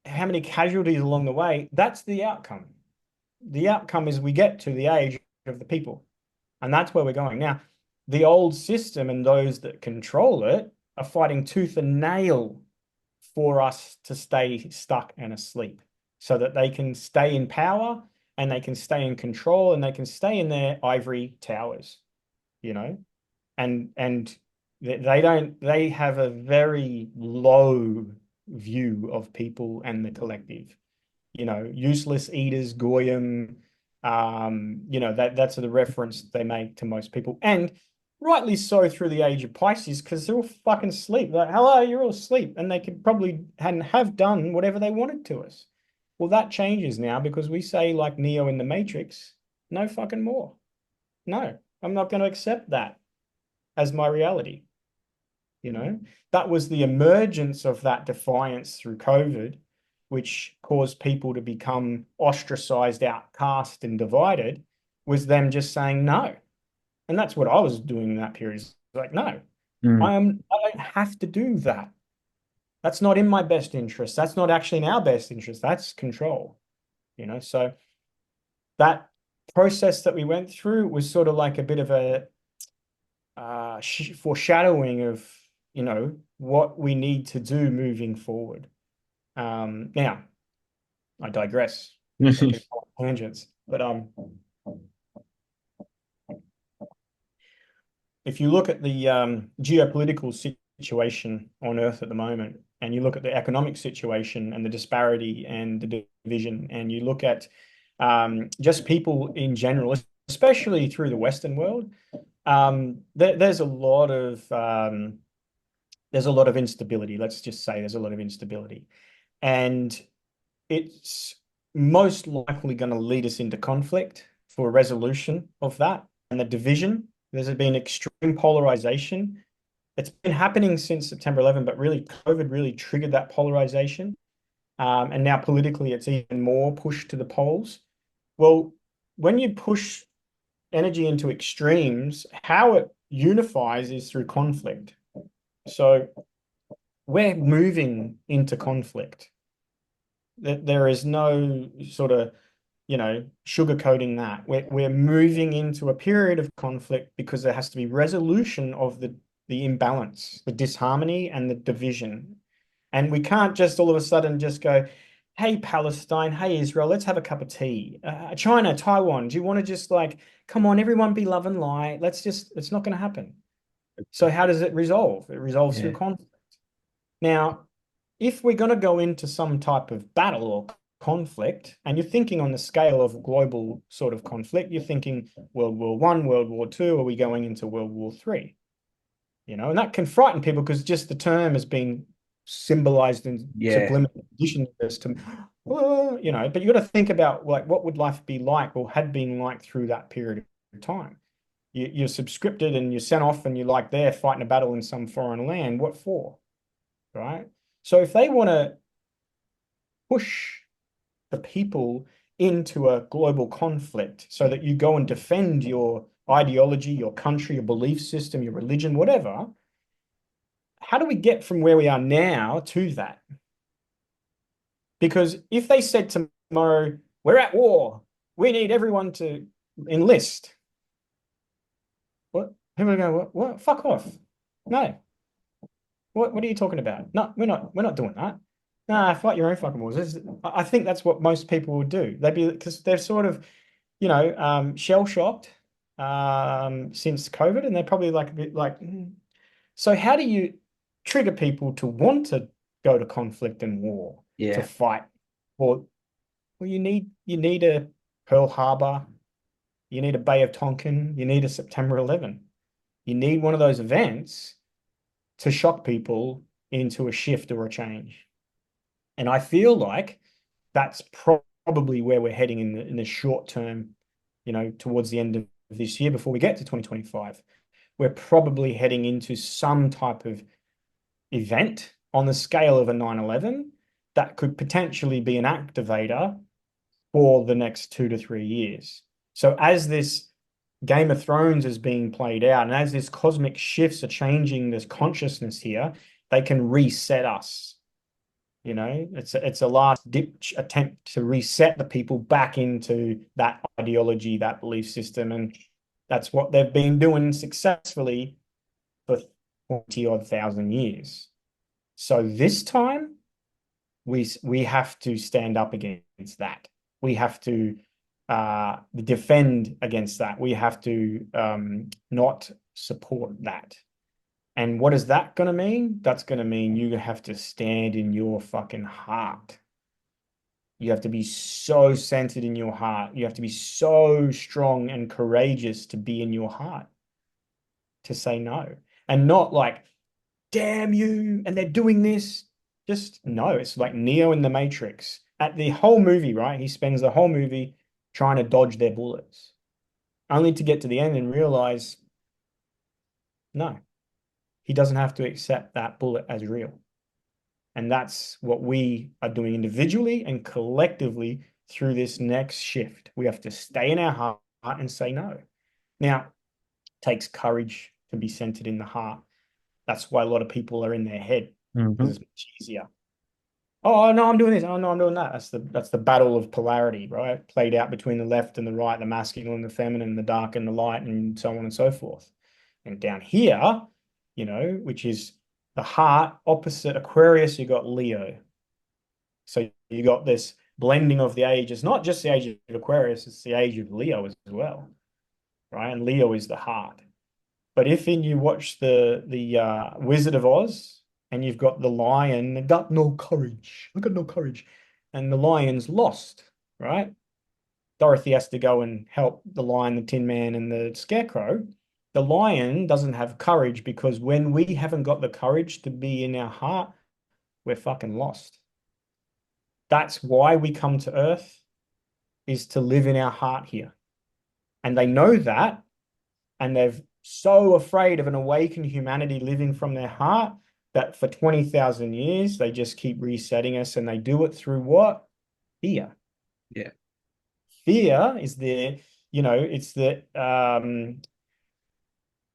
how many casualties along the way, that's the outcome. The outcome is we get to the age of the people. And that's where we're going. Now, the old system and those that control it are fighting tooth and nail for us to stay stuck and asleep so that they can stay in power and they can stay in control and they can stay in their ivory towers, you know, and they have a very low view of people and the collective, you know, useless eaters, goyim, you know, that's the reference they make to most people. And rightly so through the age of Pisces, because they're all fucking asleep. Like, hello, you're all asleep. And they could probably and have done whatever they wanted to us. Well, that changes now because we say, like Neo in the Matrix, no fucking more. No, I'm not going to accept that as my reality. You know, that was the emergence of that defiance through COVID, which caused people to become ostracized, outcast, and divided, was them just saying no. And that's what I was doing in that period. It's like, no, I don't have to do that. That's not in my best interest. That's not actually in our best interest. That's control, you know. So that process that we went through was sort of like a bit of a foreshadowing of, you know, what we need to do moving forward. Now, I digress. Tangents, but if you look at the geopolitical situation on Earth at the moment, and you look at the economic situation and the disparity and the division, and you look at just people in general, especially through the Western world, There's a lot of instability. Let's just say there's a lot of instability, and it's most likely going to lead us into conflict for a resolution of that and the division. There's been extreme polarization. It's been happening since September 11, but really COVID really triggered that polarization. And now politically, it's even more pushed to the poles. Well, when you push energy into extremes, how it unifies is through conflict. So we're moving into conflict. There is no sort of, sugarcoating that. We're moving into a period of conflict because there has to be resolution of the imbalance, the disharmony, and the division. And we can't just all of a sudden just go, hey, Palestine, hey, Israel, let's have a cup of tea. China, Taiwan, do you want to just like, come on, everyone be love and light? It's not going to happen. So how does it resolve? It resolves through Yeah. conflict. Now, if we're going to go into some type of battle or conflict, and you're thinking on the scale of global sort of conflict, you're thinking World War One, World War Two, are we going into World War Three? And that can frighten people because just the term has been symbolized in Yeah. subliminal conditions as to, but you got to think about like what would life be like or had been like through that period of time. You're subscripted and you're sent off and you're like there fighting a battle in some foreign land. What for? Right? So if they want to push the people into a global conflict so that you go and defend your ideology, your country, your belief system, your religion, whatever, how do we get from where we are now to that? Because if they said tomorrow, we're at war, we need everyone to enlist, what? People are going, what? Fuck off. No. What are you talking about? No, we're not doing that. Nah, fight your own fucking wars. I think that's what most people would do. They'd be because they're sort of, shell shocked since COVID, and they're probably like a bit like, So how do you trigger people to want to go to conflict and war, to Yeah. fight? Or well, you need a Pearl Harbor, you need a Bay of Tonkin, you need a September 11. You need one of those events to shock people into a shift or a change. And I feel like that's probably where we're heading in the short term, towards the end of this year before we get to 2025. We're probably heading into some type of event on the scale of a 9/11 that could potentially be an activator for the next 2 to 3 years. So as this Game of Thrones is being played out, and as these cosmic shifts are changing this consciousness here, they can reset us. It's a last ditch attempt to reset the people back into that ideology, that belief system, and that's what they've been doing successfully for 20 odd thousand years. So this time we have to stand up against that. We have to defend against that. We have to not support that. And what is that going to mean? That's going to mean you have to stand in your fucking heart. You have to be so centered in your heart. You have to be so strong and courageous to be in your heart, to say no. And not like, damn you, and they're doing this. Just no, it's like Neo in the Matrix. At the whole movie, right? He spends the whole movie trying to dodge their bullets, only to get to the end and realize, no, he doesn't have to accept that bullet as real. And that's what we are doing individually and collectively through this next shift. We have to stay in our heart and say no. Now, it takes courage to be centered in the heart. That's why a lot of people are in their head because Mhm. it's much easier. Oh no, I'm doing this. Oh no, I'm doing that. That's the battle of polarity, right? Played out between the left and the right, the masculine and the feminine, the dark and the light, and so on and so forth. And down here, which is the heart opposite Aquarius, you got Leo. So you got this blending of the ages, not just the age of Aquarius, it's the age of Leo as well, right? And Leo is the heart. But if you watch the Wizard of Oz and you've got the lion, I got no courage. I got no courage. And the lion's lost, right? Dorothy has to go and help the lion, the Tin Man, and the Scarecrow. The lion doesn't have courage because when we haven't got the courage to be in our heart, we're fucking lost. That's why we come to Earth, is to live in our heart here. And they know that, and they're so afraid of an awakened humanity living from their heart that for 20,000 years they just keep resetting us, and they do it through what? Fear. Yeah. Fear is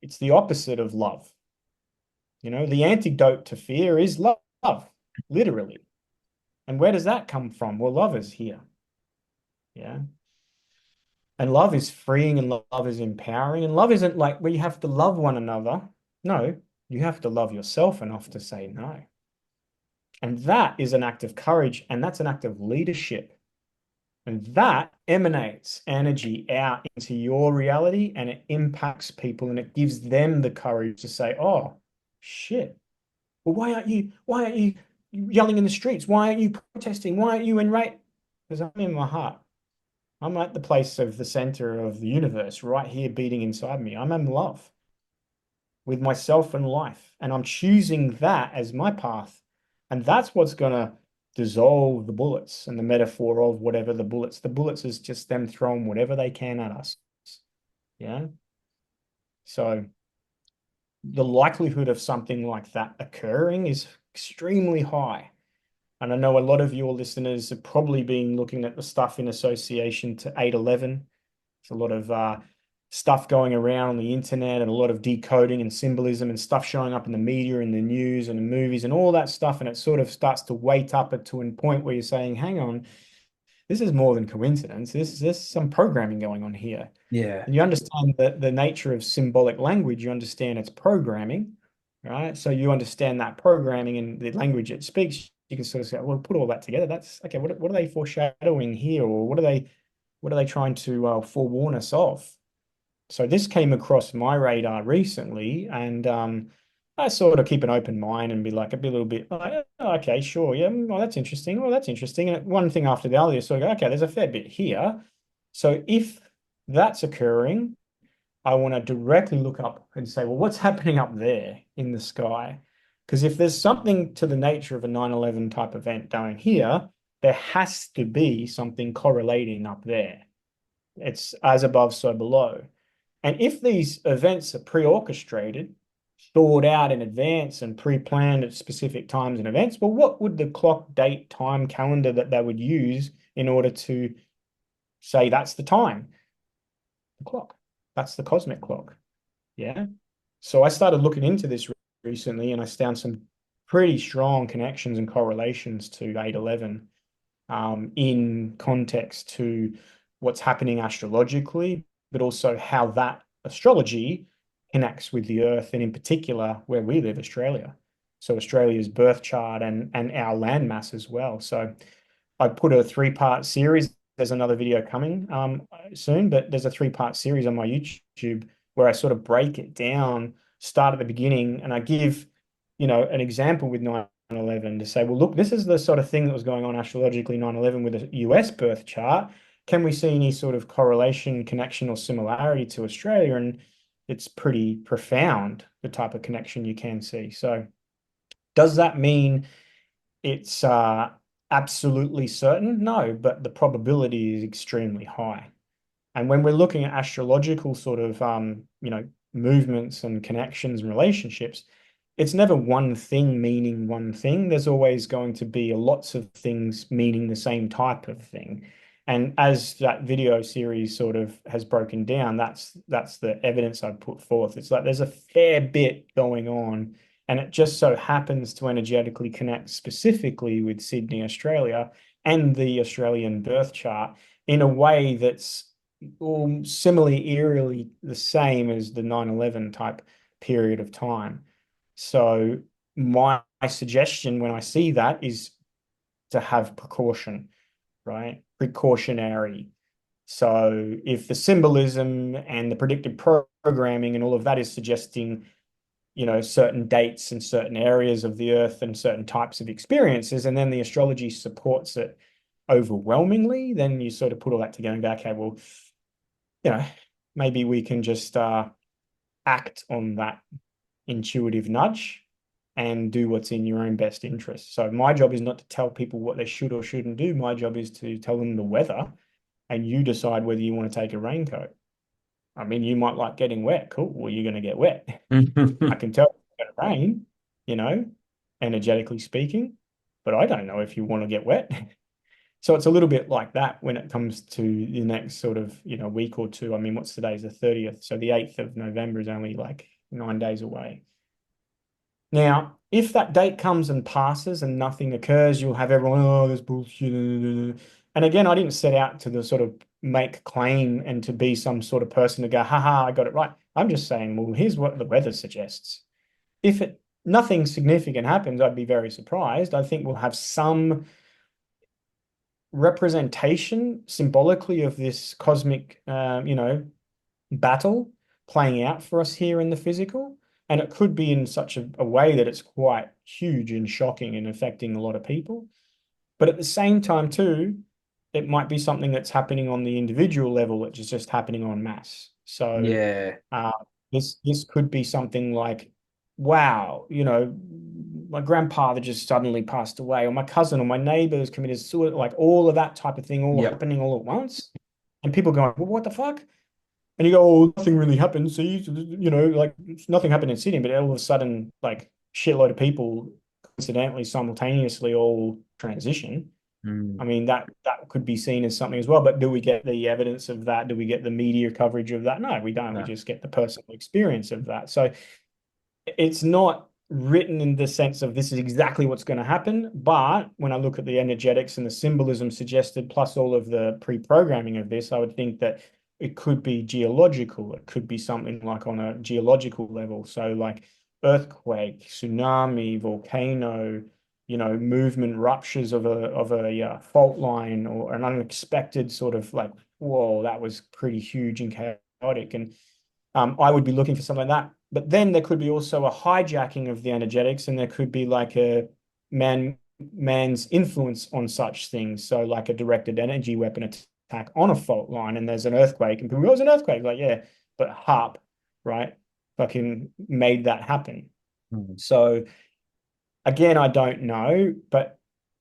it's the opposite of love. The antidote to fear is love, literally. And where does that come from? Well, love is here. Yeah. And love is freeing, and love is empowering. And love isn't like where you have to love one another. No, you have to love yourself enough to say no. And that is an act of courage, and that's an act of leadership. And that emanates energy out into your reality, and it impacts people, and it gives them the courage to say, oh, shit. Well, why aren't you yelling in the streets? Why aren't you protesting? Why aren't you enraged? Because I'm in my heart. I'm at the place of the center of the universe right here beating inside me. I'm in love with myself and life. And I'm choosing that as my path. And that's what's going to dissolve the bullets and the metaphor of whatever the bullets. The bullets is just them throwing whatever they can at us. Yeah. So the likelihood of something like that occurring is extremely high. And I know a lot of your listeners have probably been looking at the stuff in association to 8/11. It's a lot of stuff going around on the internet, and a lot of decoding and symbolism and stuff showing up in the media and the news and the movies and all that stuff. And it sort of starts to weight up to a point where you're saying, hang on, this is more than coincidence. There's some programming going on here. Yeah. And you understand the nature of symbolic language, you understand it's programming, right? So you understand that programming and the language it speaks, you can sort of say, well, put all that together. That's okay. What are they foreshadowing here? Or what are they trying to forewarn us of? So this came across my radar recently, and I sort of keep an open mind and be a little bit like, oh, okay, sure, yeah, oh, that's interesting. Oh, that's interesting. And one thing after the other, you sort of go, okay, there's a fair bit here. So if that's occurring, I want to directly look up and say, well, what's happening up there in the sky? Because if there's something to the nature of a 9/11 type event down here, there has to be something correlating up there. It's as above, so below. And if these events are pre-orchestrated, thought out in advance and pre-planned at specific times and events, well, what would the clock, date, time, calendar that they would use in order to say that's the time? The clock. That's the cosmic clock. Yeah. So I started looking into this recently, and I found some pretty strong connections and correlations to 8/11 in context to what's happening astrologically, but also how that astrology connects with the earth, and in particular where we live, Australia. So Australia's birth chart and our landmass as well. So I put a 3-part series. There's another video coming soon, but there's a 3-part series on my YouTube where I sort of break it down, start at the beginning, and I give, an example with 9/11 to say, well, look, this is the sort of thing that was going on astrologically 9/11 with a US birth chart. Can we see any sort of correlation, connection, or similarity to Australia? And it's pretty profound, the type of connection you can see. So does that mean it's absolutely certain? No, but the probability is extremely high. And when we're looking at astrological sort of, movements and connections and relationships, it's never one thing meaning one thing. There's always going to be lots of things meaning the same type of thing. And as that video series sort of has broken down, that's the evidence I've put forth. It's like there's a fair bit going on, and it just so happens to energetically connect specifically with Sydney, Australia, and the Australian birth chart in a way that's similarly eerily the same as the 9/11 type period of time. So my suggestion when I see that is to have precaution, right? Precautionary. So if the symbolism and the predictive programming and all of that is suggesting, certain dates and certain areas of the earth and certain types of experiences, and then the astrology supports it overwhelmingly, then you sort of put all that together and go, okay, well, maybe we can just act on that intuitive nudge and do what's in your own best interest. So my job is not to tell people what they should or shouldn't do. My job is to tell them the weather, and you decide whether you want to take a raincoat. I mean, you might like getting wet. Cool. Well, you're going to get wet. I can tell it's going to rain, you know, energetically speaking, but I don't know if you want to get wet. So it's a little bit like that when it comes to the next sort of, week or two. I mean, what's today's the 30th? So the 8th of November is only like 9 days away. Now, if that date comes and passes and nothing occurs, you'll have everyone, oh, there's bullshit. And again, I didn't set out to the sort of make claim and to be some sort of person to go, haha, I got it right. I'm just saying, well, here's what the weather suggests. If nothing significant happens, I'd be very surprised. I think we'll have some representation symbolically of this cosmic, battle playing out for us here in the physical. And it could be in such a way that it's quite huge and shocking and affecting a lot of people. But at the same time, too, it might be something that's happening on the individual level, which is just happening en masse. So Yeah. this could be something like, wow, my grandpa that just suddenly passed away, or my cousin or my neighbor who's committed suicide, like all of that type of thing all Yep. happening all at once. And people going, well, what the fuck? And you go, oh, nothing really happened. See, like nothing happened in Sydney, but all of a sudden, like shitload of people coincidentally, simultaneously all transition. I Mm. mean, that could be seen as something as well. But do we get the evidence of that? Do we get the media coverage of that? No, we don't. We No. just get the personal experience of that. So it's not written in the sense of this is exactly what's going to happen. But when I look at the energetics and the symbolism suggested, plus all of the pre-programming of this, I would think that it could be geological. It could be something like on a geological level. So like earthquake, tsunami, volcano, movement, ruptures of a fault line, or an unexpected sort of like, whoa, that was pretty huge and chaotic. And I would be looking for something like that. But then there could be also a hijacking of the energetics, and there could be like a man's influence on such things. So like a directed energy weapon attack on a fault line, and there's an earthquake, and people go, "Oh, it's an earthquake." Like, yeah, but HARP, right? Fucking made that happen. Mm. So again, I don't know, but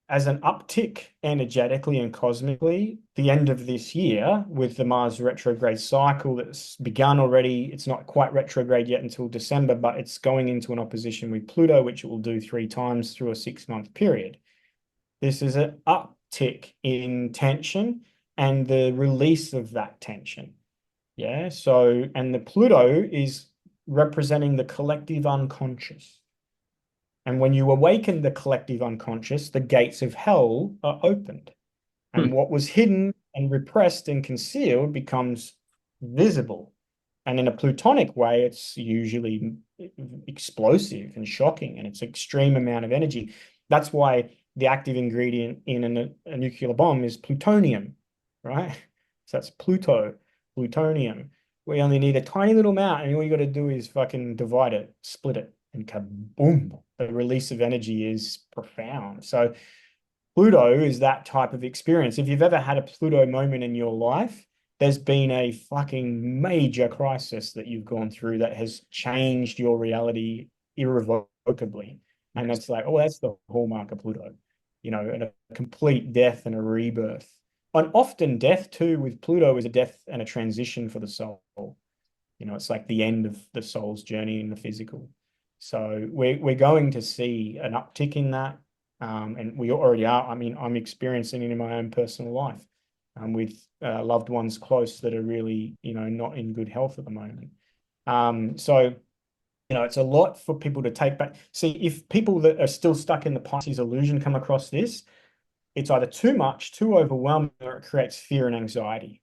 as an uptick energetically and cosmically, the end of this year with the Mars retrograde cycle that's begun already, it's not quite retrograde yet until December, but it's going into an opposition with Pluto, which it will do 3 times through a 6-month period. This is an uptick in tension and the release of that tension. Yeah. So, and the Pluto is representing the collective unconscious. And when you awaken the collective unconscious, the gates of hell are opened. And Hmm. what was hidden and repressed and concealed becomes visible. And in a plutonic way, it's usually explosive and shocking, and it's an extreme amount of energy. That's why the active ingredient in a nuclear bomb is plutonium, right? So that's Pluto, plutonium. We only need a tiny little amount, and all you got to do is fucking divide it, split it, and kaboom. The release of energy is profound. So Pluto is that type of experience. If you've ever had a Pluto moment in your life, there's been a fucking major crisis that you've gone through that has changed your reality irrevocably. And Yes. that's like, oh, that's the hallmark of Pluto, and a complete death and a rebirth. And often death too with Pluto is a death and a transition for the soul. It's like the end of the soul's journey in the physical. So we're going to see an uptick in that. And we already are. I mean, I'm experiencing it in my own personal life with loved ones close that are really, not in good health at the moment. So, it's a lot for people to take back. See, if people that are still stuck in the Pisces illusion come across this, it's either too much, too overwhelming, or it creates fear and anxiety.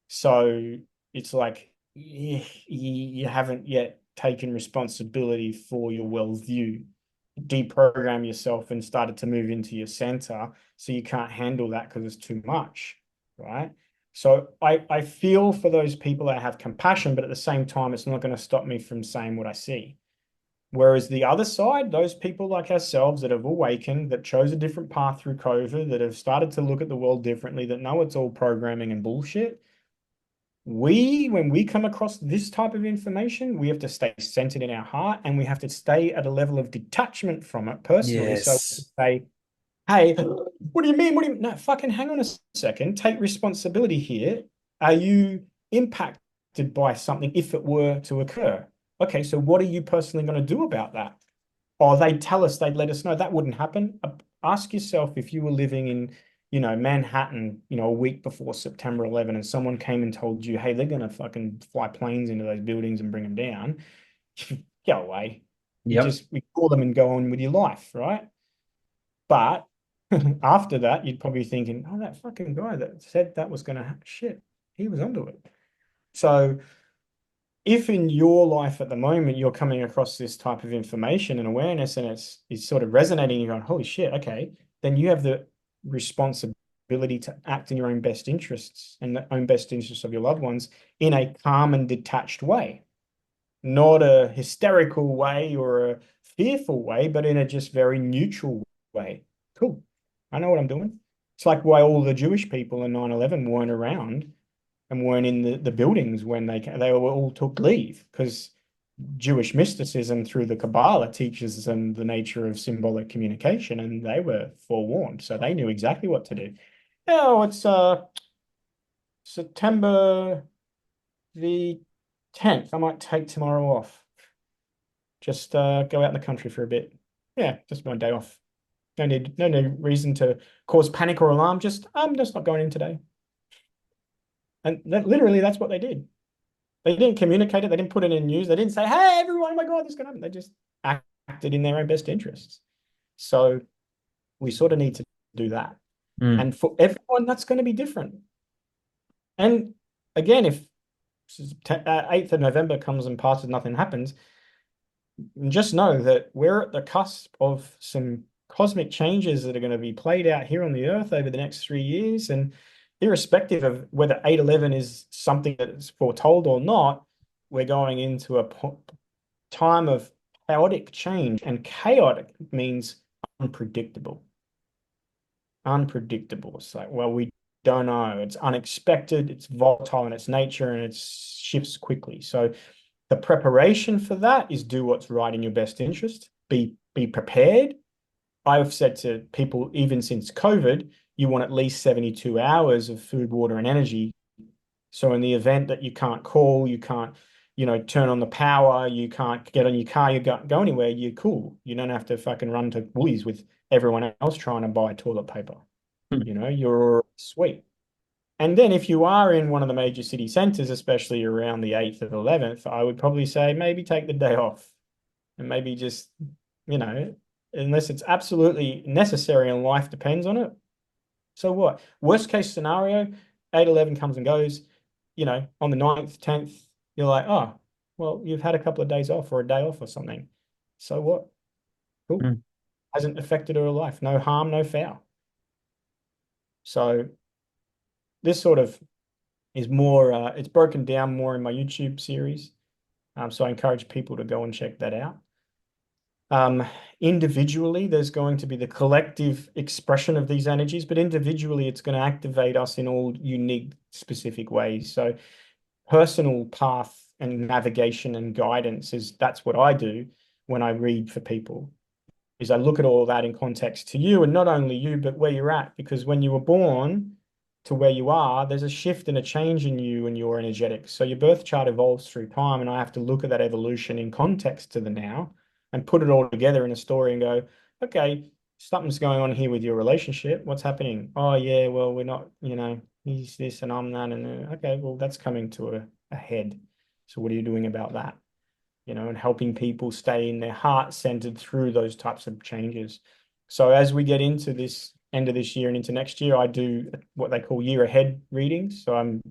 So it's like you haven't yet taken responsibility for your worldview, deprogram yourself and started to move into your center, so you can't handle that because it's too much, right? So I feel for those people that have compassion, but at the same time, it's not going to stop me from saying what I see. Whereas the other side, those people like ourselves that have awakened, that chose a different path through COVID, that have started to look at the world differently, that know it's all programming and bullshit, when we come across this type of information, we have to stay centered in our heart and we have to stay at a level of detachment from it personally. So we Yes. say, hey, what do you mean? What do you mean? No, fucking hang on a second. Take responsibility here. Are you impacted by something if it were to occur? Okay, so what are you personally going to do about that? Or they'd tell us, they'd let us know that wouldn't happen. Ask yourself if you were living in, Manhattan, a week before September 11 and someone came and told you, hey, they're going to fucking fly planes into those buildings and bring them down. Go away. Yep. We call them and go on with your life, right? But after that, you'd probably thinking, oh, that fucking guy that said that was going to happen, shit, he was onto it. So if in your life at the moment you're coming across this type of information and awareness and it's sort of resonating, you're going, holy shit, okay, then you have the responsibility to act in your own best interests and the own best interests of your loved ones in a calm and detached way, not a hysterical way or a fearful way, but in a just very neutral way. Cool. I know what I'm doing. It's like why all the Jewish people in 9/11 weren't around and weren't in the buildings when they all took leave because Jewish mysticism through the Kabbalah teaches them the nature of symbolic communication, and they were forewarned, so they knew exactly what to do. Oh, it's September the 10th. I might take tomorrow off. Just go out in the country for a bit. Yeah, just my day off. No reason to cause panic or alarm. Just I'm just not going in today. And literally, that's what they did. They didn't communicate it. They didn't put it in news. They didn't say, "Hey, everyone, oh my God, this is going to happen." They just acted in their own best interests. So we sort of need to do that. Mm. And for everyone, that's going to be different. And again, if 8th of November comes and passes, nothing happens, just know that we're at the cusp of some cosmic changes that are going to be played out here on the earth over the next 3 years. And irrespective of whether 8/11 is something that is foretold or not, we're going into a time of chaotic change. And chaotic means unpredictable. Unpredictable. It's like, well, we don't know. It's unexpected, it's volatile in its nature, and it shifts quickly. So the preparation for that is do what's right in your best interest. Be prepared. I've said to people, even since COVID, you want at least 72 hours of food, water, and energy. So in the event that you can't call, you can't, turn on the power, you can't get on your car, you can't go anywhere, you're cool. You don't have to fucking run to Woolies with everyone else trying to buy toilet paper. You're sweet. And then if you are in one of the major city centers, especially around the 8th or 11th, I would probably say maybe take the day off and maybe just, you know, unless it's absolutely necessary and life depends on it. So what? Worst case scenario, 8/11 comes and goes, on the 9th, 10th, you're like, oh, well, you've had a couple of days off or a day off or something. So what? Cool. Mm. Hasn't affected her life. No harm, no foul. So this sort of is more, it's broken down more in my YouTube series. So I encourage people to go and check that out. Individually, there's going to be the collective expression of these energies, but individually, it's going to activate us in all unique, specific ways. So personal path and navigation and guidance that's what I do when I read for people, is I look at all of that in context to you, and not only you, but where you're at, because when you were born to where you are, there's a shift and a change in you and your energetics. So your birth chart evolves through time, and I have to look at that evolution in context to the now and put it all together in a story and go, okay, something's going on here with your relationship. What's happening? Oh yeah, well, we're not, he's this and I'm that, and okay, well, that's coming to a head. So what are you doing about that? And helping people stay in their heart centered through those types of changes. So as we get into this end of this year and into next year, I do what they call year ahead readings. So I'm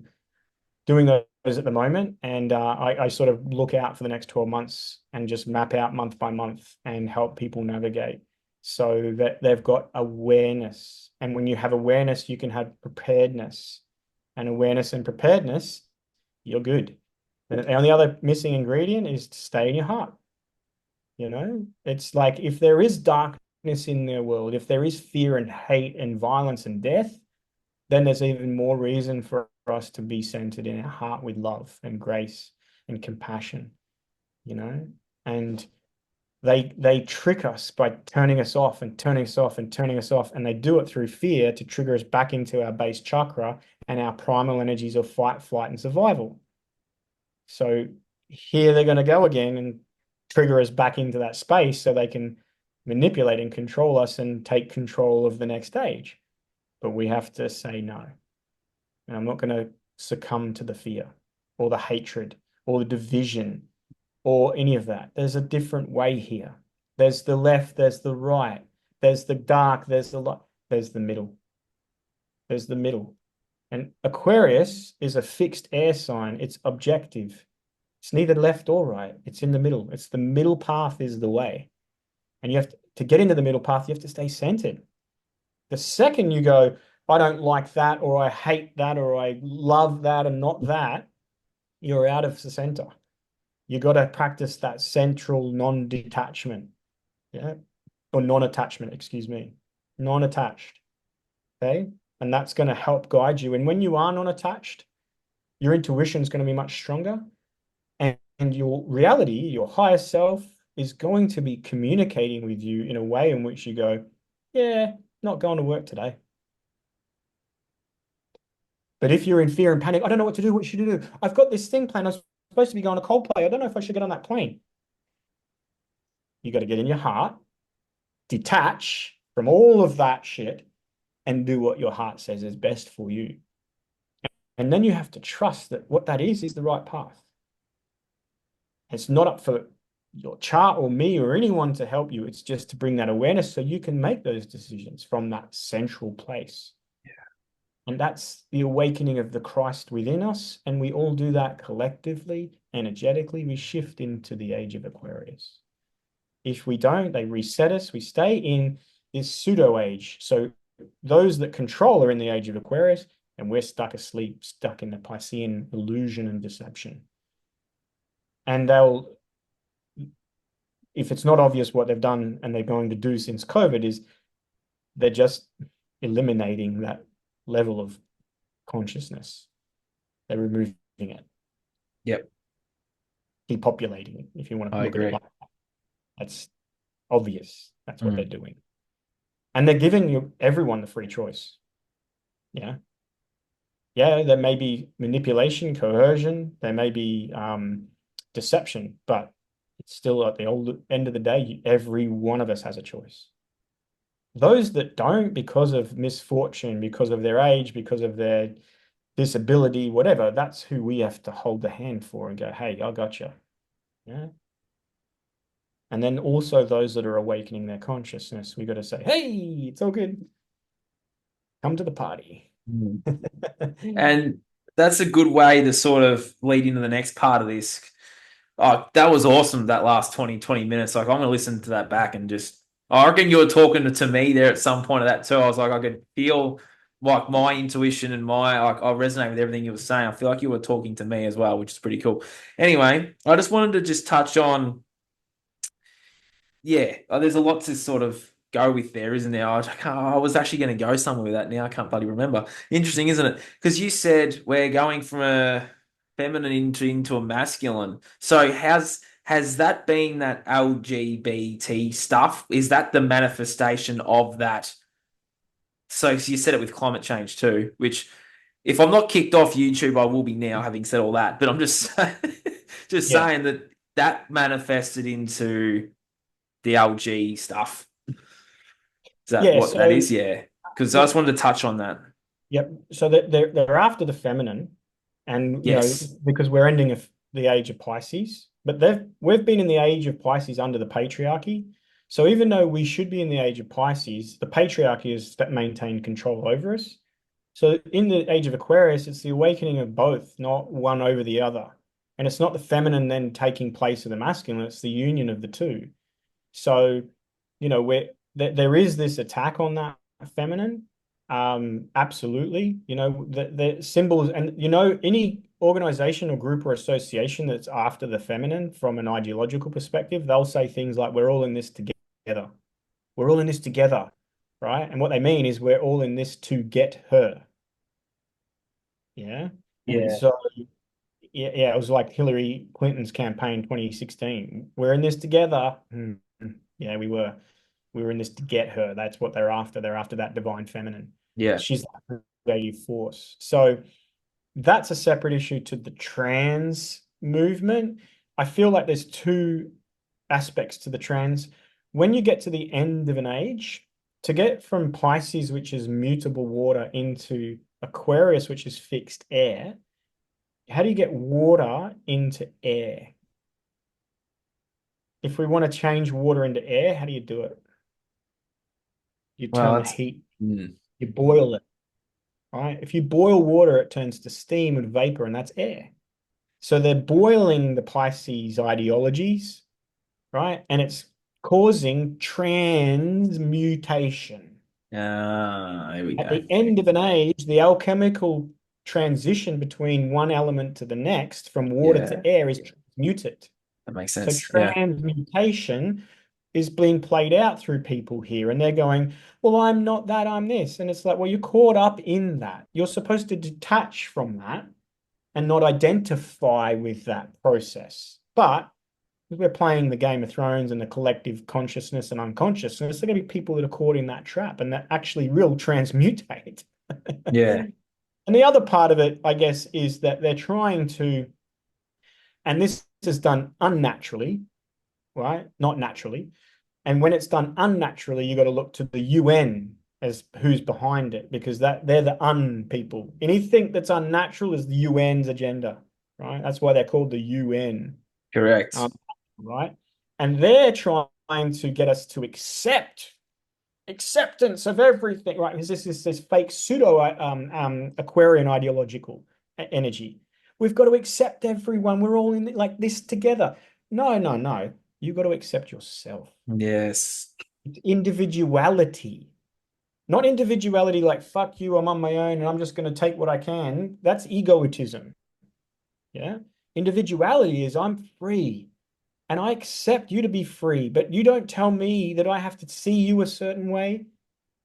doing those at the moment, and I sort of look out for the next 12 months and just map out month by month and help people navigate so that they've got awareness. And when you have awareness, you can have preparedness, and awareness and preparedness, you're good. And the only other missing ingredient is to stay in your heart. It's like if there is darkness in their world, if there is fear and hate and violence and death, then there's even more reason for us to be centered in our heart with love and grace and compassion, you know? And they trick us by turning us off and turning us off and turning us off. And they do it through fear to trigger us back into our base chakra and our primal energies of fight, flight, and survival. So here they're going to go again and trigger us back into that space so they can manipulate and control us and take control of the next stage. But we have to say no. And I'm not going to succumb to the fear or the hatred or the division or any of that. There's a different way here. There's the left, there's the right, there's the dark, there's the light, there's the middle. There's the middle. And Aquarius is a fixed air sign. It's objective. It's neither left or right. It's in the middle. It's the middle path is the way. And you have to get into the middle path, you have to stay centered. The second you go, I don't like that, or I hate that, or I love that and not that, you're out of the center. You got to practice that central non-detachment, yeah, or non-attachment, excuse me, non-attached, okay? And that's going to help guide you. And when you are non-attached, your intuition is going to be much stronger, and your reality, your higher self, is going to be communicating with you in a way in which you go, yeah, not going to work today. But if you're in fear and panic, I don't know what to do. What should I do? I've got this thing planned. I was supposed to be going to Coldplay. I don't know if I should get on that plane. You got to get in your heart, detach from all of that shit, and do what your heart says is best for you. And then you have to trust that what that is the right path. It's not up for your chart or me or anyone to help you. It's just to bring that awareness so you can make those decisions from that central place. And that's the awakening of the Christ within us. And we all do that collectively, energetically. We shift into the age of Aquarius. If we don't, they reset us. We stay in this pseudo age. So those that control are in the age of Aquarius, and we're stuck asleep, stuck in the Piscean illusion and deception. And they'll, if it's not obvious what they've done and they're going to do since COVID, is they're just eliminating that level of consciousness. They're removing it. Yep. Depopulating it, if you want to I look agree. at it like that. That's obvious. That's what they're doing. And they're giving everyone the free choice. Yeah. Yeah, there may be manipulation, coercion, there may be deception, but it's still at the end of the day, every one of us has a choice. Those that don't, because of misfortune, because of their age, because of their disability, whatever, that's who we have to hold the hand for and go, hey, I got you. Yeah. And then also those that are awakening their consciousness, we got to say, hey, it's all good. Come to the party. And that's a good way to sort of lead into the next part of this. Oh, that was awesome, that last 20 minutes. Like, I'm going to listen to that back and just, I reckon you were talking to me there at some point of that too. I was like, I could feel like my intuition and like, I resonate with everything you were saying. I feel like you were talking to me as well, which is pretty cool. Anyway, I just wanted to just touch on, yeah, there's a lot to sort of go with there, isn't there? I was actually going to go somewhere with that. Now I can't bloody remember. Interesting, isn't it? Because you said we're going from a feminine into a masculine. So has that been that LGBT stuff? Is that the manifestation of that? So you said it with climate change too, which if I'm not kicked off YouTube, I will be now, having said all that. But I'm just just Yeah. saying that that manifested into the LG stuff. Is that Yeah. what that So, is? Yeah. Because I just wanted to touch on that. yep. So they're after the feminine, and Yes. because we're ending the age of Pisces, but we've been in the age of Pisces under the patriarchy. So even though we should be in the age of Pisces, the patriarchy has maintained control over us. So in the age of Aquarius, it's the awakening of both, not one over the other. And it's not the feminine then taking place of the masculine, it's the union of the two. So, there is this attack on that feminine. Absolutely. The symbols, and any organization or group or association that's after the feminine from an ideological perspective, they'll say things like, we're all in this together. We're all in this together, right? And what they mean is we're all in this to get her. Yeah. And Yeah. so, yeah, it was like Hillary Clinton's campaign 2016. We're in this together. Yeah, we were. We were in this to get her. That's what they're after. They're after that divine feminine. Yeah. She's that creative force. So that's a separate issue to the trans movement. I feel like there's two aspects to the trans. When you get to the end of an age, to get from Pisces, which is mutable water, into Aquarius, which is fixed air, how do you get water into air? If we want to change water into air, how do you do it? You Well, turn the that's heat, mm, you boil it, right? If you boil water, it turns to steam and vapor, and that's air. So they're boiling the Pisces ideologies, right? And it's causing transmutation. here we At go. the end of an age, the alchemical transition between one element to the next, from water Yeah, to air, is transmuted. that makes So sense. Yeah. transmutation is being played out through people here, and they're going, well, I'm not that, I'm this. And it's like, well, you're caught up in that. You're supposed to detach from that and not identify with that process. But we're playing the Game of Thrones and the collective consciousness and unconsciousness, there are going to be people that are caught in that trap and that actually will transmutate. Yeah. And the other part of it, I guess, is that they're trying to, and this is done unnaturally, right? Not naturally. And when it's done unnaturally, you got to look to the UN as who's behind it, because that they're the un people. Anything that's unnatural is the UN's agenda, right? That's why they're called the UN, Correct. right? And they're trying to get us to acceptance of everything, right? Because this is this fake pseudo Aquarian ideological energy. We've got to accept everyone. We're all in like this together. No, no, no. You've got to accept yourself. Yes. Individuality, not individuality like fuck you, I'm on my own and I'm just going to take what I can. That's egoism. Yeah. Individuality is I'm free and I accept you to be free, but you don't tell me that I have to see you a certain way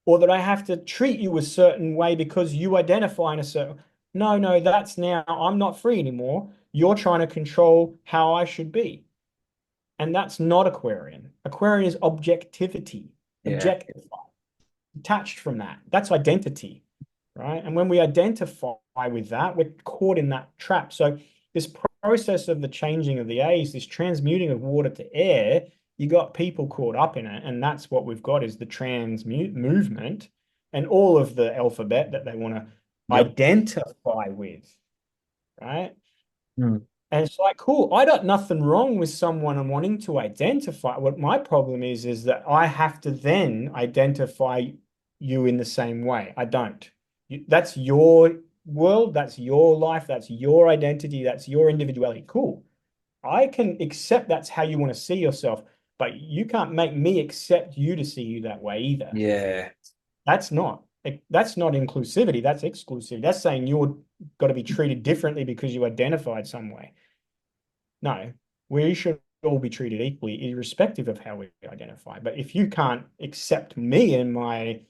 or that I have to treat you a certain way because you identify in a certain. No, no, that's now I'm not free anymore. You're trying to control how I should be. And that's not Aquarian. Aquarian is objectivity, Yeah. objective, detached from that. That's identity, right? And when we identify with that, we're caught in that trap. So this process of the changing of the A's, this transmuting of water to air, you got people caught up in it, and that's what we've got is the transmute movement and all of the alphabet that they want to Yep. identify with, right? Mm. And it's like, cool, I got nothing wrong with someone wanting to identify. What my problem is that I have to then identify you in the same way. I don't. That's your world, that's your life, that's your identity, that's your individuality. Cool. I can accept that's how you want to see yourself, but you can't make me accept you to see you that way either. Yeah. That's not inclusivity, that's exclusivity. That's saying you're got to be treated differently because you identified some way. No, we should all be treated equally, irrespective of how we identify. But if you can't accept me and my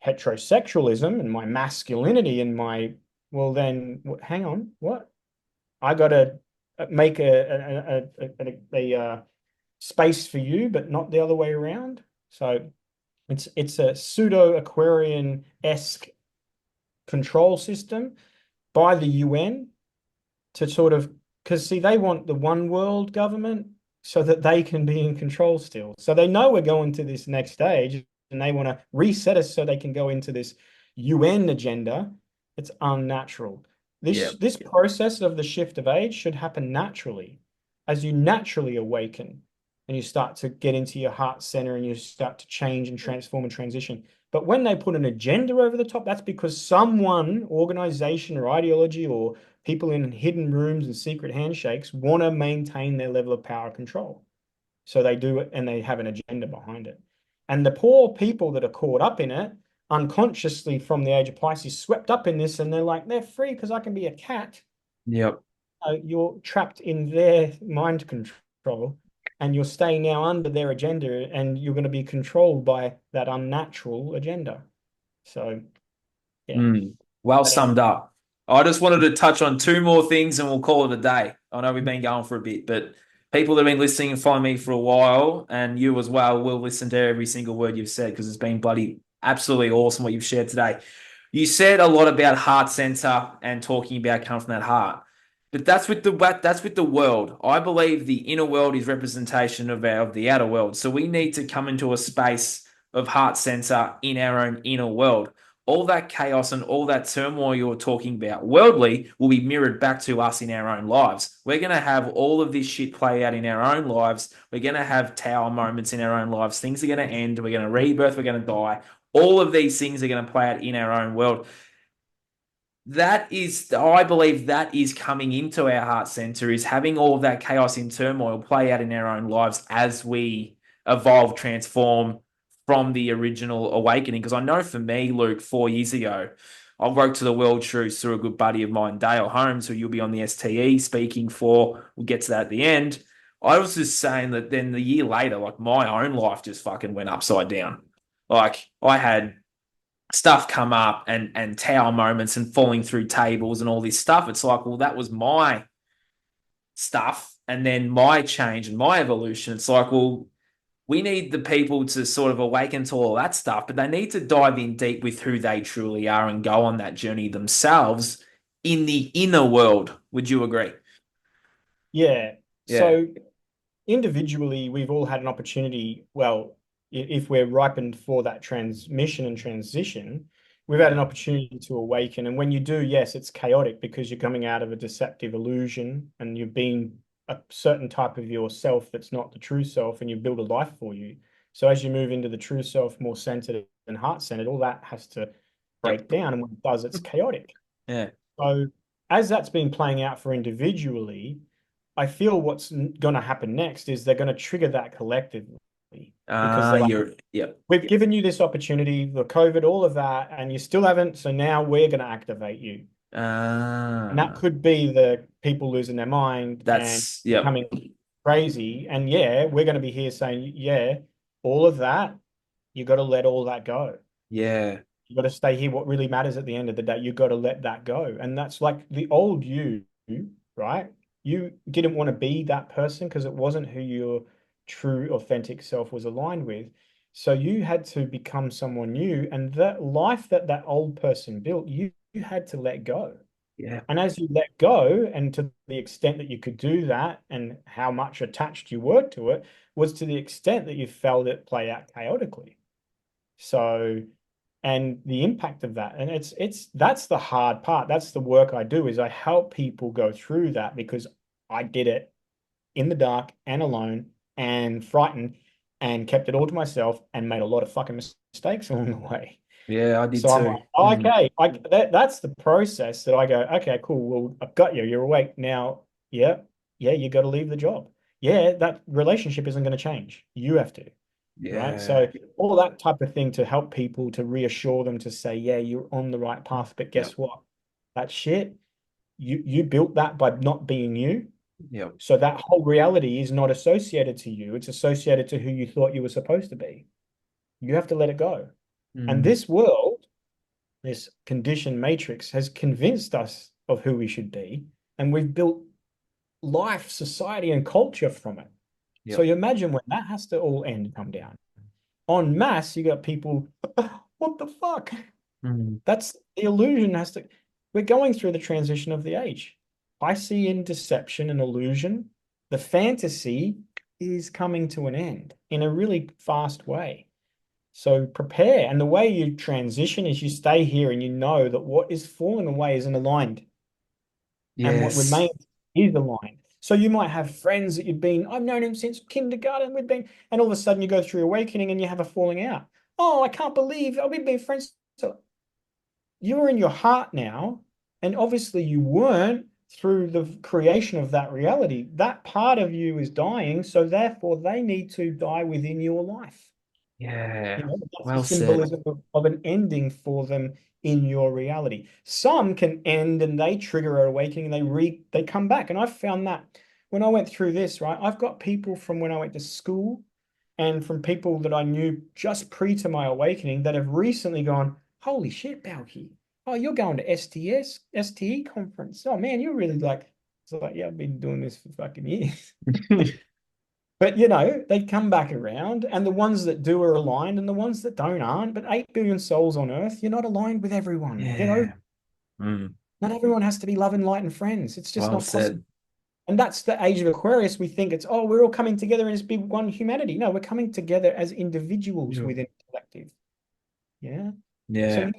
heterosexualism and my masculinity and my, well, then hang on, what? I got to make a space for you, but not the other way around. So it's a pseudo Aquarian-esque control system by the UN to sort of, because see, they want the one world government so that they can be in control still. So they know we're going to this next stage and they want to reset us so they can go into this UN agenda. It's unnatural. Yeah. This process of the shift of age should happen naturally as you naturally awaken and you start to get into your heart center and you start to change and transform and transition. But when they put an agenda over the top, that's because someone, organization or ideology or people in hidden rooms and secret handshakes want to maintain their level of power control. So they do it and they have an agenda behind it. And the poor people that are caught up in it, unconsciously from the age of Pisces, swept up in this and they're like, they're free because I can be a cat. Yep. You're trapped in their mind control and you're staying now under their agenda and you're going to be controlled by that unnatural agenda. So, yeah. Mm. Well That summed up. I just wanted to touch on two more things and we'll call it a day. I know we've been going for a bit, but people that have been listening and following me for a while, and you as well, will listen to every single word you've said because it's been bloody absolutely awesome what you've shared today. You said a lot about heart center and talking about coming from that heart. But that's with the world. I believe the inner world is representation of the outer world. So we need to come into a space of heart center in our own inner world. All that chaos and all that turmoil you're talking about worldly will be mirrored back to us in our own lives. We're going to have all of this shit play out in our own lives. We're going to have tower moments in our own lives. Things are going to end. We're going to rebirth. We're going to die. All of these things are going to play out in our own world. I believe that is coming into our heart center, is having all of that chaos and turmoil play out in our own lives as we evolve, transform from the original awakening. Because I know for me, Luke, 4 years ago, I wrote to the world truth through a good buddy of mine, Dale Holmes, who you'll be on the STE speaking for. We'll get to that at the end. I was just saying that then the year later, like my own life just fucking went upside down. Like I had stuff come up and tower moments and falling through tables and all this stuff. It's like, well, that was my stuff and then my change and my evolution. It's like, well, we need the people to sort of awaken to all that stuff, but they need to dive in deep with who they truly are and go on that journey themselves in the inner world. Would you agree? Yeah. Yeah. So individually, we've all had an opportunity. Well, if we're ripened for that transmission and transition, we've had an opportunity to awaken. And when you do, yes, it's chaotic because you're coming out of a deceptive illusion and you've been a certain type of yourself that's not the true self, and you build a life for you. So as you move into the true self, more centered and heart centered, all that has to break Yep. down. And when it does, it's chaotic. Yeah. So as that's been playing out for individually, I feel what's going to happen next is they're going to trigger that collectively because they're like, Yep. we've given you this opportunity, the COVID, all of that, and you still haven't. So now we're going to activate you. And that Ah, could be the people losing their mind and yep. becoming crazy. And yeah, we're going to be here saying, yeah, all of that, you got to let all that go. Yeah. You got to stay here. What really matters at the end of the day, you got to let that go. And that's like the old you, right? You didn't want to be that person because it wasn't who your true, authentic self was aligned with. So you had to become someone new. And that life that that old person built, you had to let go. Yeah. And as you let go, and to the extent that you could do that, and how much attached you were to it, was to the extent that you felt it play out chaotically. So, and the impact of that, and it's that's the hard part. That's the work I do, is I help people go through that because I did it in the dark and alone and frightened and kept it all to myself and made a lot of fucking mistakes along the way. Yeah, I did So I'm too. like, oh, okay, that's the process that I go, okay, cool. Well, I've got you. You're awake now. Yeah, yeah, you got to leave the job. Yeah, that relationship isn't going to change. You have to, right? Yeah. So all that type of thing to help people, to reassure them, to say, yeah, you're on the right path. But Yep. guess what? That shit, you built that by not being you. Yep. So that whole reality is not associated to you. It's associated to who you thought you were supposed to be. You have to let it go. And Mm. this world, this conditioned matrix, has convinced us of who we should be, and we've built life, society, and culture from it. So Yep. you imagine when that has to all end and come down. En masse, you got people, what the fuck? Mm. That's the illusion has to. We're going through the transition of the age. I see in deception and illusion, the fantasy is coming to an end in a really fast way. So prepare. And the way you transition is you stay here and you know that what is falling away isn't aligned, and what Yes. remains is aligned. So you might have friends that I've known him since kindergarten, and all of a sudden you go through awakening and you have a falling out. Oh, I can't believe we've been friends. So you're in your heart now, and obviously you weren't through the creation of that reality. That part of you is dying, so therefore they need to die within your life. Yeah. That's the Well said. symbolism of an ending for them in your reality. Some can end and they trigger an awakening and they come back. And I've found that when I went through this, right, I've got people from when I went to school and from people that I knew just pre to my awakening that have recently gone, holy shit, Balcke, oh, you're going to STE conference. Oh man, you're really like, it's like, yeah, I've been doing this for fucking years. But they come back around, and the ones that do are aligned, and the ones that don't aren't. But 8 billion souls on Earth, you're not aligned with everyone. Yeah. Mm. Not everyone has to be love and light and friends. It's just Well not possible. said. And that's the age of Aquarius. We think it's, oh, we're all coming together in this big one humanity. No, we're coming together as individuals Yeah. within a collective. Yeah. So, Yeah.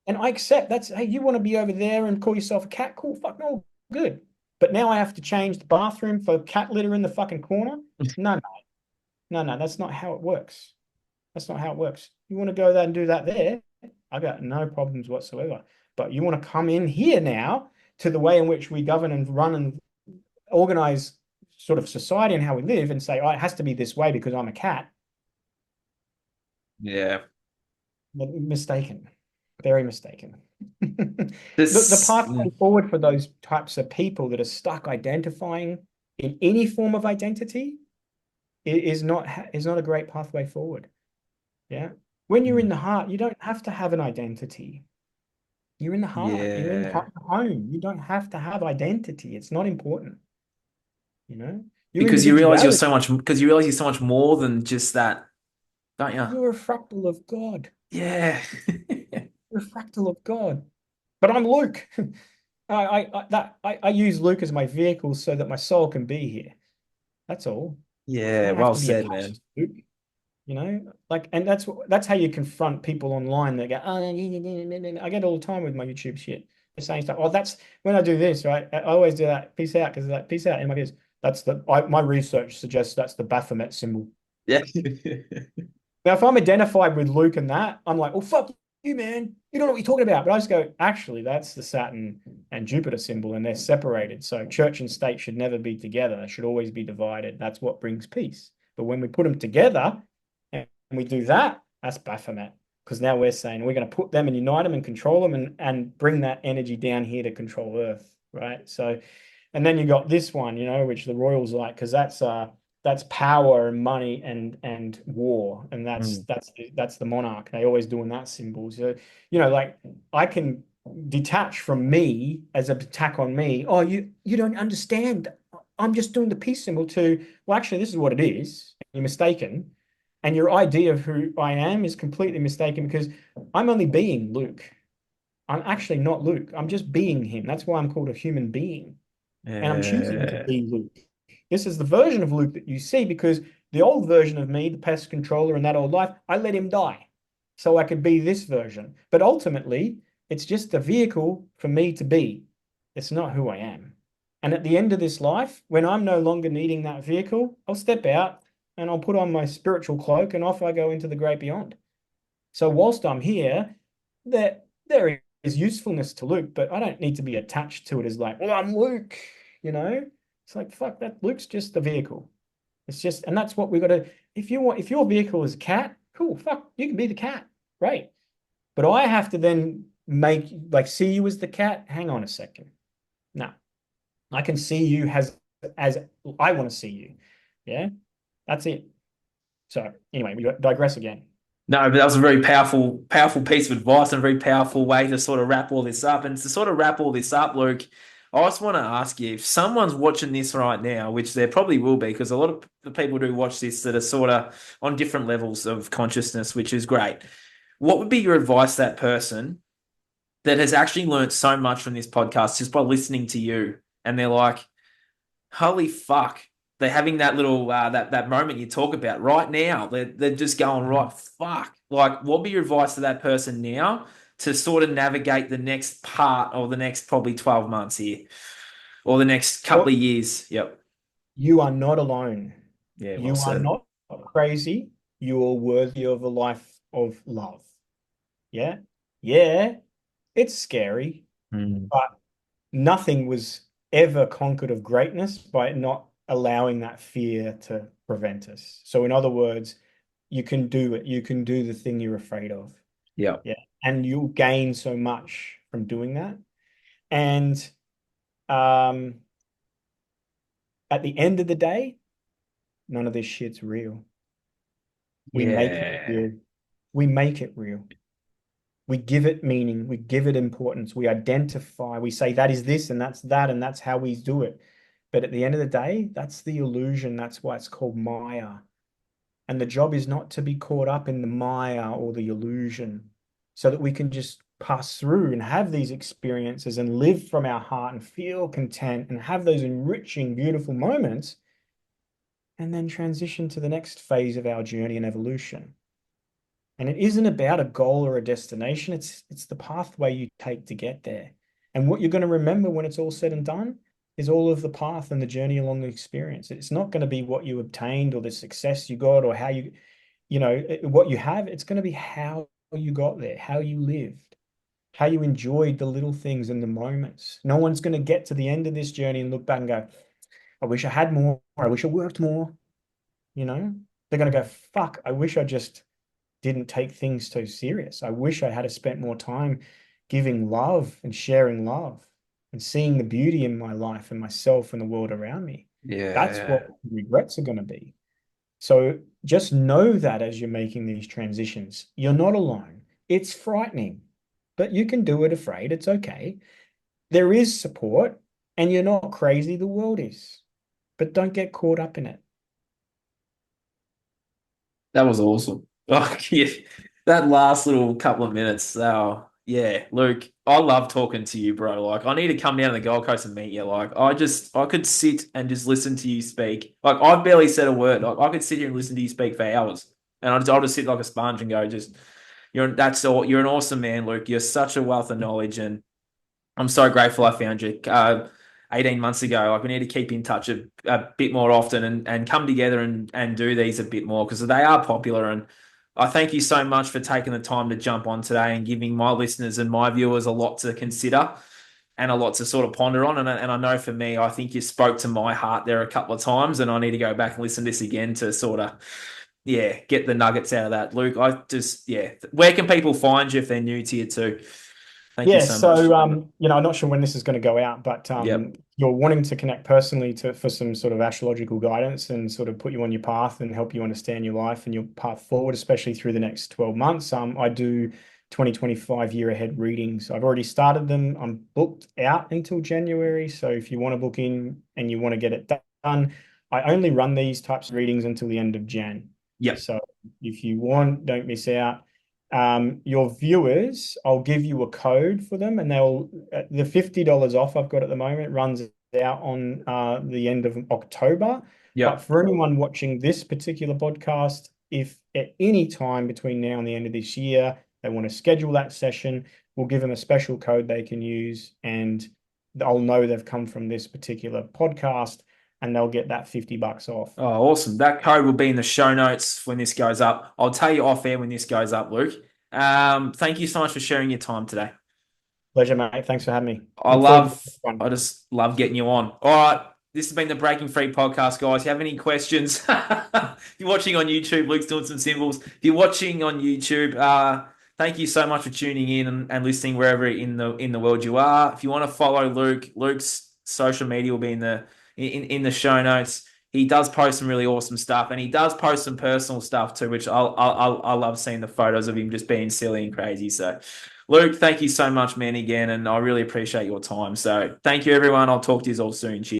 and I accept that's, hey, you want to be over there and call yourself a cat? Cool. Fuck no. Good. But now I have to change the bathroom for cat litter in the fucking corner? No, no, no, no. That's not how it works. That's not how it works. You want to go there and do that there? I got no problems whatsoever. But you want to come in here now to the way in which we govern and run and organize sort of society and how we live and say, oh, it has to be this way because I'm a cat. Yeah. Mistaken. Very mistaken. The This. pathway forward for those types of people that are stuck identifying in any form of identity is not a great pathway forward. Yeah. When you're in the heart, you don't have to have an identity. You're in the heart. You're in Yeah. home. You don't have to have identity. It's not important. You know, your Because you realize you're individuality, so much, because you realize you're so much more than just that, don't you? you're a fractal of God. Yeah. You're a fractal of God. But I'm Luke. I use Luke as my vehicle so that my soul can be here. That's all. I Yeah. don't have Well to be said, attached man. to Luke. Like, and that's how you confront people online that go, oh, I get all the time with my YouTube shit. They're saying stuff. Oh, that's when I do this, right? I always do that. Peace out, because like peace out. And my goes, my research suggests that's the Baphomet symbol. Yeah. Now, if I'm identified with Luke and that, I'm like, oh, fuck you, man. You don't know what you're talking about. But I just go, actually, that's the Saturn and Jupiter symbol, and they're separated. So church and state should never be together. They should always be divided. That's what brings peace. But when we put them together and we do that, that's Baphomet. Because now we're saying we're going to put them and unite them and control them and bring that energy down here to control Earth, right? So, and then you got this one, which the Royals like, because that's power and money and war, and Mm. that's the monarch. They always doing that symbol. So like I can detach from me as an attack on me. Oh, you don't understand. I'm just doing the peace symbol to, well, actually, this is what it is. You're mistaken, and your idea of who I am is completely mistaken because I'm only being Luke. I'm actually not Luke. I'm just being him. That's why I'm called a human being, and I'm choosing to Yeah. be Luke. This is the version of Luke that you see because the old version of me, the pest controller in that old life, I let him die so I could be this version. But ultimately, it's just a vehicle for me to be. It's not who I am. And at the end of this life, when I'm no longer needing that vehicle, I'll step out and I'll put on my spiritual cloak and off I go into the great beyond. So whilst I'm here, there is usefulness to Luke, but I don't need to be attached to it as like, well, I'm Luke, you know? It's like, fuck that. Luke's just the vehicle. It's just, and that's what we got to, if your vehicle is a cat, cool, fuck, you can be the cat. Right. But I have to then see you as the cat. Hang on a second. No, I can see you as I want to see you. Yeah. That's it. So anyway, we digress again. No, but that was a very powerful, powerful piece of advice and a very powerful way to sort of wrap all this up. And to sort of wrap all this up, Luke, I just want to ask you if someone's watching this right now, which there probably will be, because a lot of the people do watch this that are sort of on different levels of consciousness, which is great. What would be your advice to that person that has actually learned so much from this podcast just by listening to you? And they're like, holy fuck. They're having that little that moment you talk about right now. They're just going right fuck. Like, what would be your advice to that person now to sort of navigate the next part or the next probably 12 months here or the next couple Well, of years? Yep. you are not alone. Yeah, well You are said. not crazy. You are worthy of a life of love. Yeah. Yeah. It's scary, Mm. but nothing was ever conquered of greatness by not allowing that fear to prevent us. So, in other words, you can do it. You can do the thing you're afraid of. Yep. Yeah. And you'll gain so much from doing that. And um, at the end of the day, none of this shit's real. We make it Yeah. real. We make it real. We give it meaning, we give it importance, we identify, we say that is this and that's how we do it. But at the end of the day, that's the illusion. That's why it's called Maya. And the job is not to be caught up in the Maya or the illusion, so that we can just pass through and have these experiences and live from our heart and feel content and have those enriching, beautiful moments, and then transition to the next phase of our journey and evolution. And it isn't about a goal or a destination. It's the pathway you take to get there. And what you're going to remember when it's all said and done is all of the path and the journey along the experience. It's not going to be what you obtained or the success you got or how what you have. It's going to be how you got there, how you lived, how you enjoyed the little things and the moments. No one's going to get to the end of this journey and look back and go, I wish I had more. I wish I worked more. They're going to go, fuck, I wish I just didn't take things so serious. I wish I had spent more time giving love and sharing love and seeing the beauty in my life and myself and the world around me. That's what Yeah. regrets are going to be. So just know that as you're making these transitions, you're not alone. It's frightening, but you can do it afraid. It's okay. There is support, and you're not crazy. The world is, but don't get caught up in it. That was awesome. Oh, yeah. That last little couple of minutes. Oh, yeah, Luke, I love talking to you, bro. Like, I need to come down to the Gold Coast and meet you. Like, I could sit and just listen to you speak. Like, I've barely said a word. Like, I could sit here and listen to you speak for hours. And I'll just sit like a sponge and go, that's all. You're an awesome man, Luke. You're such a wealth of knowledge. And I'm so grateful I found you 18 months ago. Like we need to keep in touch a bit more often and come together and do these a bit more because they are popular. And I thank you so much for taking the time to jump on today and giving my listeners and my viewers a lot to consider and a lot to sort of ponder on. And I know for me, I think you spoke to my heart there a couple of times, and I need to go back and listen to this again to sort of, yeah, get the nuggets out of that. Luke, yeah, where can people find you if they're new to you too? Thank you Yeah, so much. so I'm not sure when this is going to go out, but Yep. you're wanting to connect personally for some sort of astrological guidance and sort of put you on your path and help you understand your life and your path forward, especially through the next 12 months. I do 2025 year ahead readings. I've already started them. I'm booked out until January. So if you want to book in and you want to get it done, I only run these types of readings until the end of Jan. Yep. So if you want, don't miss out. Your viewers, I'll give you a code for them, and the $50 off I've got at the moment runs out on the end of October. But Yep. for anyone watching this particular podcast, if at any time between now and the end of this year they want to schedule that session, we'll give them a special code they can use, and I'll know they've come from this particular podcast, and they'll get that $50 off. Oh, awesome. That code will be in the show notes when this goes up. I'll tell you off air when this goes up, Luke. Thank you so much for sharing your time today. Pleasure, mate. Thanks for having me. I Look forward to love, the next one. I just love getting you on. All right. This has been the Breaking Free podcast, guys. If you have any questions, if you're watching on YouTube, Luke's doing some symbols. If you're watching on YouTube, thank you so much for tuning in and listening wherever in the world you are. If you want to follow Luke, Luke's social media will be in the show notes. He does post some really awesome stuff, and he does post some personal stuff too, which I love seeing the photos of him just being silly and crazy. So, Luke, thank you so much, man, again, and I really appreciate your time. So, thank you, everyone. I'll talk to you all soon. Cheers.